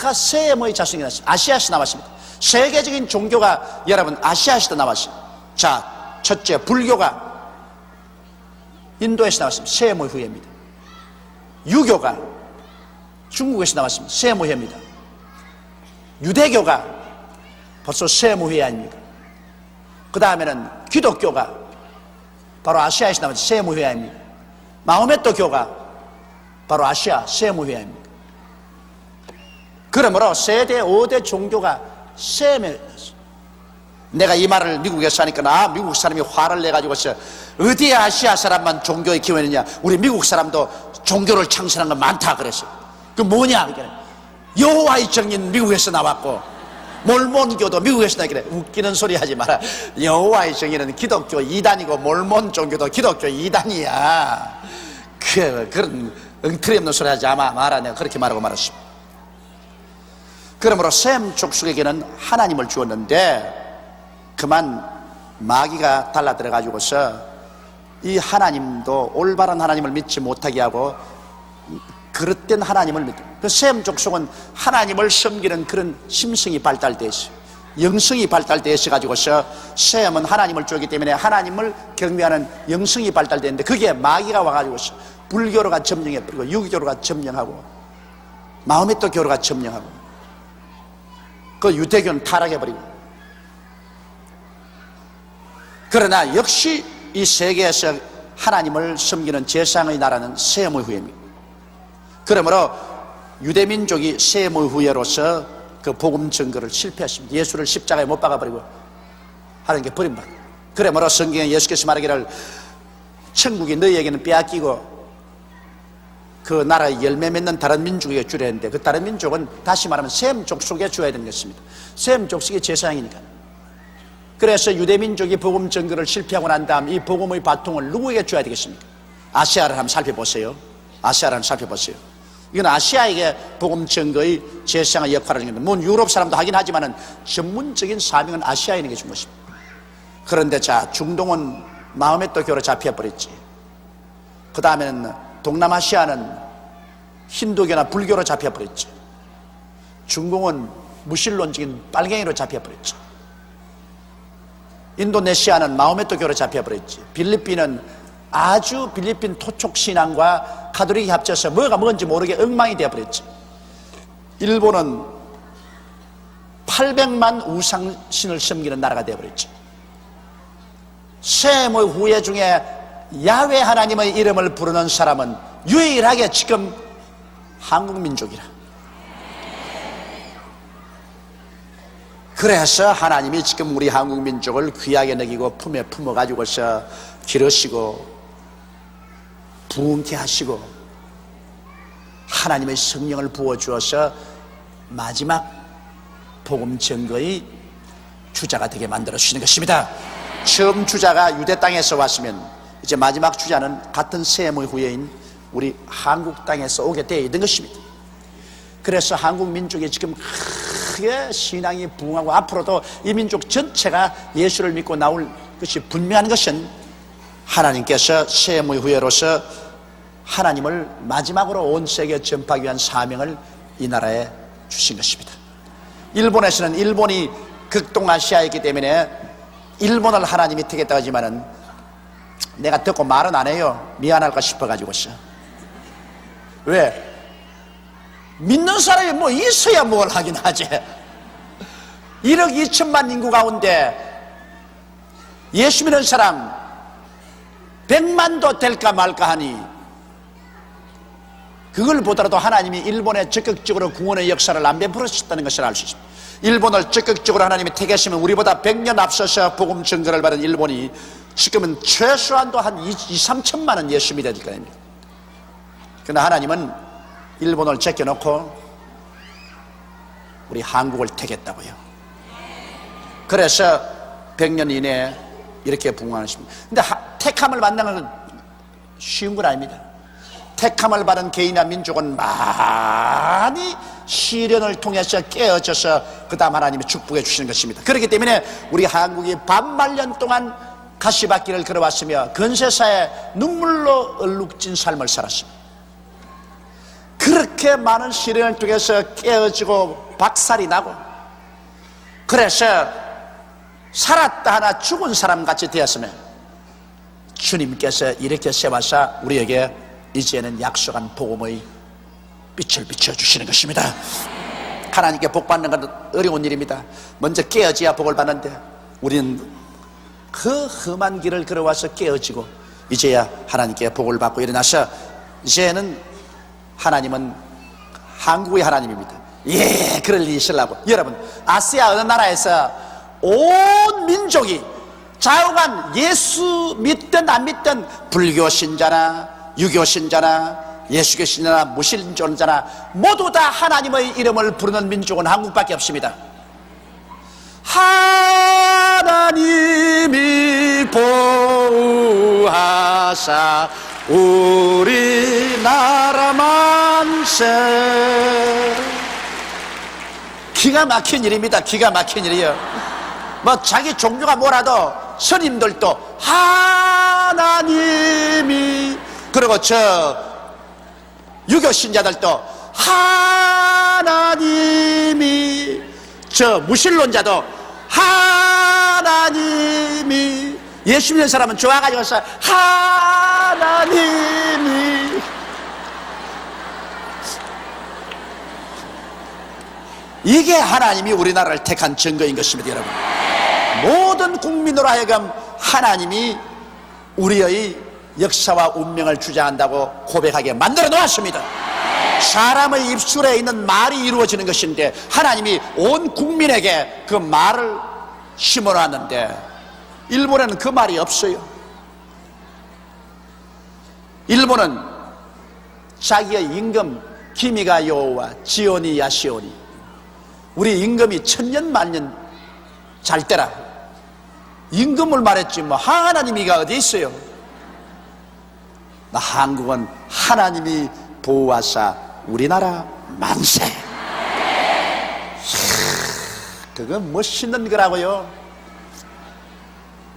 다 셈의 자손이 나왔습니다. 아시아에서 나왔습니다. 세계적인 종교가 여러분 아시아에서 나왔습니다. 자, 첫째 불교가 인도에서 나왔습니다. 셈의 후예입니다. 유교가 중국에서 나왔습니다. 셈의 후예입니다. 유대교가 벌써 셈의 후예 아닙니까? 그 다음에는 기독교가 바로 아시아에서 나온 셈의 후예 아닙니까? 마호메토 교가 바로 아시아 셈의 후예 아닙니까? 그러므로 세대 5대 종교가 셈의, 내가 이 말을 미국에서 하니까 미국 사람이 화를 내가지고서 어디에 아시아 사람만 종교에 기원했냐, 우리 미국 사람도 종교를 창설한 건 많다 그랬어. 그 뭐냐, 여호와의 정인 미국에서 나왔고 몰몬교도 미국에서 나왔길래, 웃기는 소리 하지 마라. 여호와의 정인은 기독교 2단이고 몰몬 종교도 기독교 2단이야 그런 엉터리 없는 소리 하지 마라. 내가 그렇게 말하고 말았습니다. 그러므로 셈 족속에게는 하나님을 주었는데, 그만 마귀가 달라들어 가지고서 이 하나님도 올바른 하나님을 믿지 못하게 하고 그릇된 하나님을 믿고, 그 셈 족속은 하나님을 섬기는 그런 심성이 발달되어 있어요. 영성이 발달되어 있어 가지고서 셈은 하나님을 주었기 때문에 하나님을 경배하는 영성이 발달되는데, 그게 마귀가 와가지고서 불교로가 점령해버리고 유교로가 점령하고 마호메토 교로가 점령하고 그 유대교는 타락해버리고. 그러나 역시 이 세계에서 하나님을 섬기는 제상의 나라는 셈의 후예입니다. 그러므로 유대민족이 셈의 후예로서 그 복음 증거를 실패했습니다. 예수를 십자가에 못 박아버리고 하나님께 버림받아. 그래 뭐라 성경에 예수께서 말하기를 천국이 너희에게는 빼앗기고 그 나라의 열매 맺는 다른 민족에게 주려 했는데, 그 다른 민족은 다시 말하면 셈 족속에 줘야 되는 것입니다. 셈 족속이 제사장이니까. 그래서 유대민족이 복음 전거를 실패하고 난 다음 이 복음의 바통을 누구에게 줘야 되겠습니까? 아시아를 한번 살펴보세요. 아시아를 한번 살펴보세요. 이건 아시아에게 복음 전거의 제사장의 역할을 하는 겁니다. 물론 유럽 사람도 하긴 하지만은 전문적인 사명은 아시아인에게 준 것입니다. 그런데 자, 중동은 마음의 또 교로 잡혀버렸지. 그 다음에는 동남아시아는 힌두교나 불교로 잡혀버렸지. 중공은 무신론적인 빨갱이로 잡혀버렸지. 인도네시아는 마호메토교로 잡혀버렸지. 필리핀은 아주 필리핀 토촉 신앙과 가톨릭이 합쳐서 뭐가 뭔지 모르게 엉망이 되어버렸지. 일본은 800만 우상신을 섬기는 나라가 되어버렸지. 셈의 후예 중에 야훼 하나님의 이름을 부르는 사람은 유일하게 지금 한국 민족이라. 그래서 하나님이 지금 우리 한국 민족을 귀하게 여기고 품에 품어가지고서 기르시고 부흥케 하시고 하나님의 성령을 부어주어서 마지막 복음 증거의 주자가 되게 만들어 주시는 것입니다. 처음 주자가 유대 땅에서 왔으면 이제 마지막 주자는 같은 셈의 후예인 우리 한국 땅에서 오게 되어 있는 것입니다. 그래서 한국 민족이 지금 크게 신앙이 부흥하고 앞으로도 이 민족 전체가 예수를 믿고 나올 것이 분명한 것은 하나님께서 셈의 후예로서 하나님을 마지막으로 온 세계에 전파하기 위한 사명을 이 나라에 주신 것입니다. 일본에서는 일본이 극동아시아이기 때문에 일본을 하나님이 택했다고 하지만은 내가 듣고 말은 안 해요. 미안할까 싶어가지고서. 왜? 믿는 사람이 뭐 있어야 뭘 하긴 하지. 1억 2천만 인구 가운데 예수 믿는 사람 100만도 될까 말까 하니, 그걸 보더라도 하나님이 일본에 적극적으로 구원의 역사를 안 베풀으셨다는 것을 알 수 있습니다. 일본을 적극적으로 하나님이 택하시면 우리보다 100년 앞서서 복음 증거를 받은 일본이 지금은 최소한도 한 2, 3천만은 예수 믿어야 될 거 아닙니까? 그러나 하나님은 일본을 제껴놓고 우리 한국을 택했다고요. 그래서 100년 이내에 이렇게 부흥하십니다. 근데 택함을 만나는 건 쉬운 건 아닙니다. 택함을 받은 개인이나 민족은 많이 시련을 통해서 깨어져서 그 다음 하나님이 축복해 주시는 것입니다. 그렇기 때문에 우리 한국이 반말년 동안 가시밭길을 걸어왔으며 건세사에 눈물로 얼룩진 삶을 살았습니다. 그렇게 많은 시련을 통해서 깨어지고 박살이 나고, 그래서 살았다 하나 죽은 사람 같이 되었으면 주님께서 이렇게 세워서 우리에게 이제는 약속한 복음의 빛을 비춰주시는 것입니다. 하나님께 복 받는 건 어려운 일입니다. 먼저 깨어져야 복을 받는데 우리는 그 험한 길을 걸어와서 깨어지고 이제야 하나님께 복을 받고 일어나서 이제는 하나님은 한국의 하나님입니다. 예, 그럴 일이 있으려고. 여러분, 아시아 어느 나라에서 온 민족이 좌우간 예수 믿든 안 믿든 불교 신자나 유교 신자나 예수교 신자나 무신론자나 모두 다 하나님의 이름을 부르는 민족은 한국밖에 없습니다. 하나님이 보호하사 우리나라 만세. 기가 막힌 일입니다. 기가 막힌 일이에요. 뭐 자기 종교가 뭐라도 스님들도 하나님이, 그리고 저 유교 신자들도 하나님이, 저 무신론자도 하나님이, 예수 믿는 사람은 좋아가지고서 하나님이. 이게 하나님이 우리나라를 택한 증거인 것입니다. 여러분, 모든 국민으로 하여금 하나님이 우리의 역사와 운명을 주장한다고 고백하게 만들어 놓았습니다. 사람의 입술에 있는 말이 이루어지는 것인데 하나님이 온 국민에게 그 말을 심어놨는데 일본에는 그 말이 없어요. 일본은 자기의 임금 기미가 여호와 지오니 야시오니, 우리 임금이 천년 만년 잘 때라. 임금을 말했지 뭐 하나님이가 어디 있어요. 나 한국은 하나님이 보호하사 우리나라 만세. 그건 멋있는 거라고요.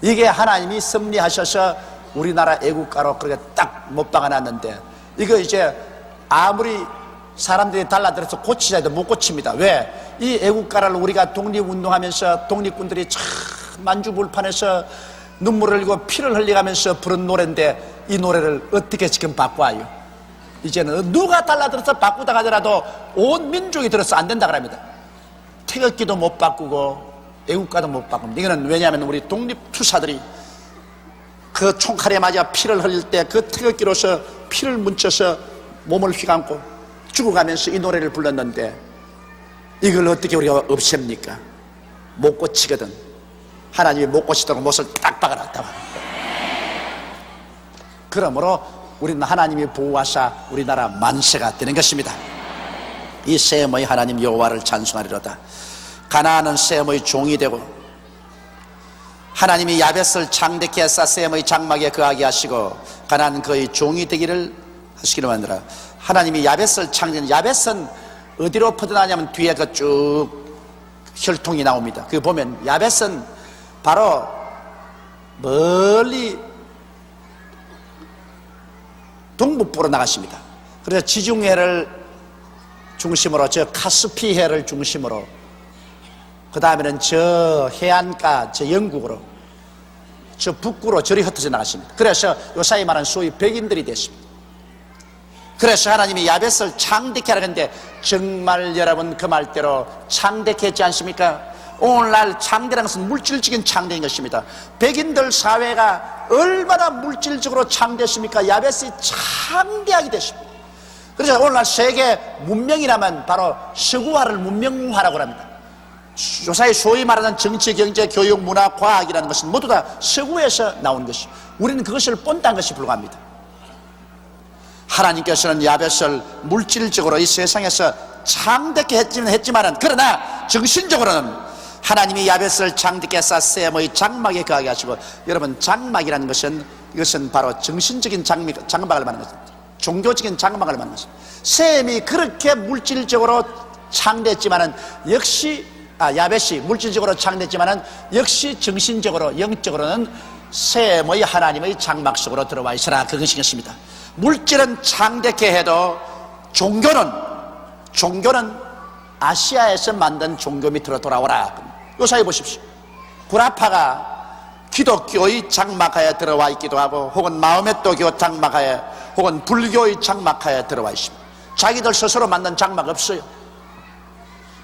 이게 하나님이 섭리하셔서 우리나라 애국가로 그렇게 딱 못 박아놨는데, 이거 이제 아무리 사람들이 달라들어서 고치자 해도 못 고칩니다. 왜? 이 애국가를 우리가 독립운동하면서 독립군들이 참 만주불판에서 눈물을 흘리고 피를 흘려가면서 부른 노래인데, 이 노래를 어떻게 지금 바꿔요? 이제는 누가 달라들어서 바꾸다 가더라도 온 민족이 들어서 안 된다 그럽니다. 태극기도 못 바꾸고 애국가도 못 바꿉니다. 이거는 왜냐하면 우리 독립투사들이 그 총칼에 맞아 피를 흘릴 때 그 태극기로서 피를 뭉쳐서 몸을 휘감고 죽어가면서 이 노래를 불렀는데, 이걸 어떻게 우리가 없앱니까? 못 고치거든. 하나님이 못 고치도록 못을 딱 박아놨다고 합니다. 그러므로 우리는 하나님이 보호하사 우리나라 만세가 되는 것입니다. 이 셈의 하나님 여호와를 찬송하리로다. 가나안은 셈의 종이 되고, 하나님이 야벳을 창대케 하사 셈의 장막에 거하게 하시고 가나안은 그의 종이 되기를 하시기를 만들어. 하나님이 야벳을 창대, 야벳은 어디로 퍼져나냐면 뒤에 그 쭉 혈통이 나옵니다. 그 보면 야벳은 바로 멀리 동북부로 나가십니다. 그래서 지중해를 중심으로, 저 카스피해를 중심으로, 그 다음에는 저 해안가, 저 영국으로, 저 북구로 저리 흩어져 나가십니다. 그래서 요사이 말하는 소위 백인들이 됐습니다. 그래서 하나님이 야벳을 창대케 하라는데, 정말 여러분 그 말대로 창대케 했지 않습니까? 오늘날 창대라는 것은 물질적인 창대인 것입니다. 백인들 사회가 얼마나 물질적으로 창대했습니까? 야벳이 창대하게 됐습니다. 그래서 오늘날 세계 문명이라면 바로 서구화를 문명화라고 합니다. 요사이 소위 말하는 정치, 경제, 교육, 문화, 과학이라는 것은 모두 다 서구에서 나온 것이, 우리는 그것을 본다는 것이 불과합니다. 하나님께서는 야벳을 물질적으로 이 세상에서 창대케 했지만은, 그러나 정신적으로는 하나님이 야벳을 창대케 해서 셈의 장막에 거하게 하시고, 여러분 장막이라는 것은, 이것은 바로 정신적인 장막을 말하는 것입니다. 종교적인 장막을 말하는 것입니다. 셈이 그렇게 물질적으로 창대했지만은 역시 야벳이 물질적으로 창대했지만은 역시 정신적으로, 영적으로는 셈의 하나님의 장막 속으로 들어와 있으라, 그것이겠습니다. 물질은 창대케 해도 종교는 아시아에서 만든 종교 밑으로 돌아오라. 요사이 보십시오. 구라파가 기독교의 장막하에 들어와 있기도 하고, 혹은 마호메토교 장막하에, 혹은 불교의 장막하에 들어와 있습니다. 자기들 스스로 만든 장막 없어요.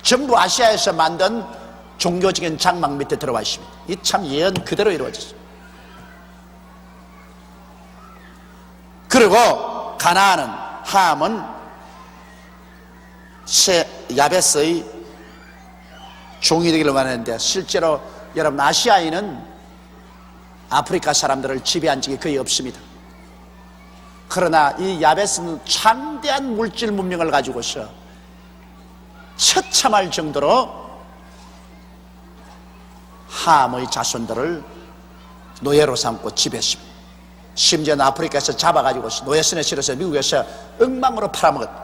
전부 아시아에서 만든 종교적인 장막 밑에 들어와 있습니다. 이 참 예언 그대로 이루어졌어요. 그리고 가나안은, 함은 야벳의 종이 되기를 원하는데, 실제로 여러분 아시아인은 아프리카 사람들을 지배한 적이 거의 없습니다. 그러나 이 야벳은 창대한 물질 문명을 가지고서 처참할 정도로 함의 자손들을 노예로 삼고 지배했습니다. 심지어는 아프리카에서 잡아가지고 노예선에 실어서 미국에서 엉망으로 팔아먹었다.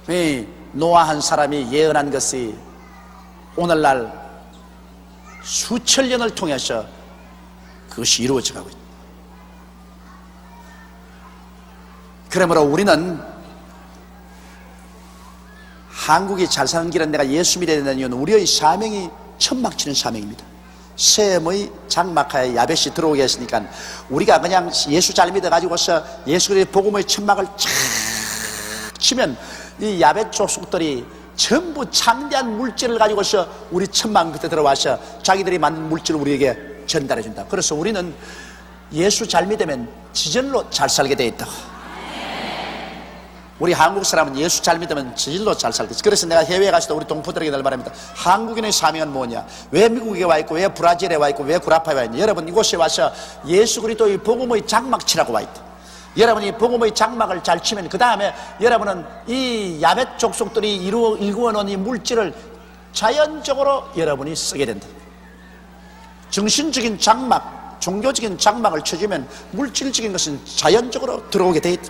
이 노아 한 사람이 예언한 것이 오늘날 수천 년을 통해서 그것이 이루어져 가고 있다. 그러므로 우리는, 한국이 잘 사는 길은, 내가 예수 믿어야 된다는 이유는 우리의 사명이 천막치는 사명입니다. 셈의 장막하에 야벳이 들어오게 했으니까, 우리가 그냥 예수 잘 믿어가지고서 예수 그리스도의 복음의 천막을 쫙 치면 이 야벳 족속들이 전부 창대한 물질을 가지고서 우리 천막 밑에 들어와서 자기들이 만든 물질을 우리에게 전달해 준다. 그래서 우리는 예수 잘 믿으면 지절로 잘 살게 돼 있다. 우리 한국 사람은 예수 잘 믿으면 진로 잘 살겠지. 그래서 내가 해외에 가서도 우리 동포들에게 늘 말합니다. 한국인의 사명은 뭐냐? 왜 미국에 와 있고, 왜 브라질에 와 있고, 왜 구라파에 와 있냐? 여러분, 이곳에 와서 예수 그리스도의 복음의 장막 치라고 와 있다. 여러분이 복음의 장막을 잘 치면 그 다음에 여러분은 이 야벳 족속들이 일구어 놓은 이 물질을 자연적으로 여러분이 쓰게 된다. 정신적인 장막, 종교적인 장막을 쳐주면 물질적인 것은 자연적으로 들어오게 돼 있다.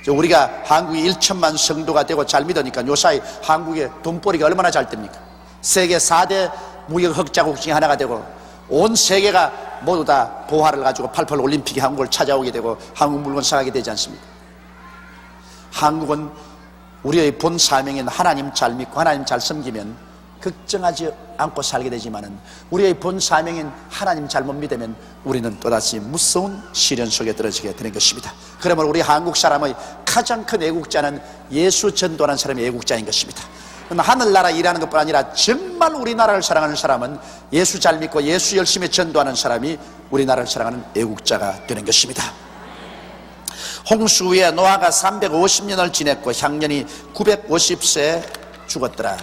우리가 한국이 1천만 성도가 되고 잘 믿으니까 요사이 한국의 돈벌이가 얼마나 잘 됩니까? 세계 4대 무역 흑자국 중에 하나가 되고 온 세계가 모두 다 보화를 가지고 88 올림픽에 한국을 찾아오게 되고 한국 물건 사가게 되지 않습니까? 한국은 우리의 본 사명인 하나님 잘 믿고 하나님 잘 섬기면 걱정하지 않고 살게 되지만은 우리의 본 사명인 하나님 잘못 믿으면 우리는 또다시 무서운 시련 속에 떨어지게 되는 것입니다. 그러므로 우리 한국 사람의 가장 큰 애국자는 예수 전도하는 사람이 애국자인 것입니다. 하늘나라 일하는 것뿐 아니라 정말 우리나라를 사랑하는 사람은 예수 잘 믿고 예수 열심히 전도하는 사람이 우리나라를 사랑하는 애국자가 되는 것입니다. 홍수 후에 노아가 350년을 지냈고 향년이 950세에 죽었더라.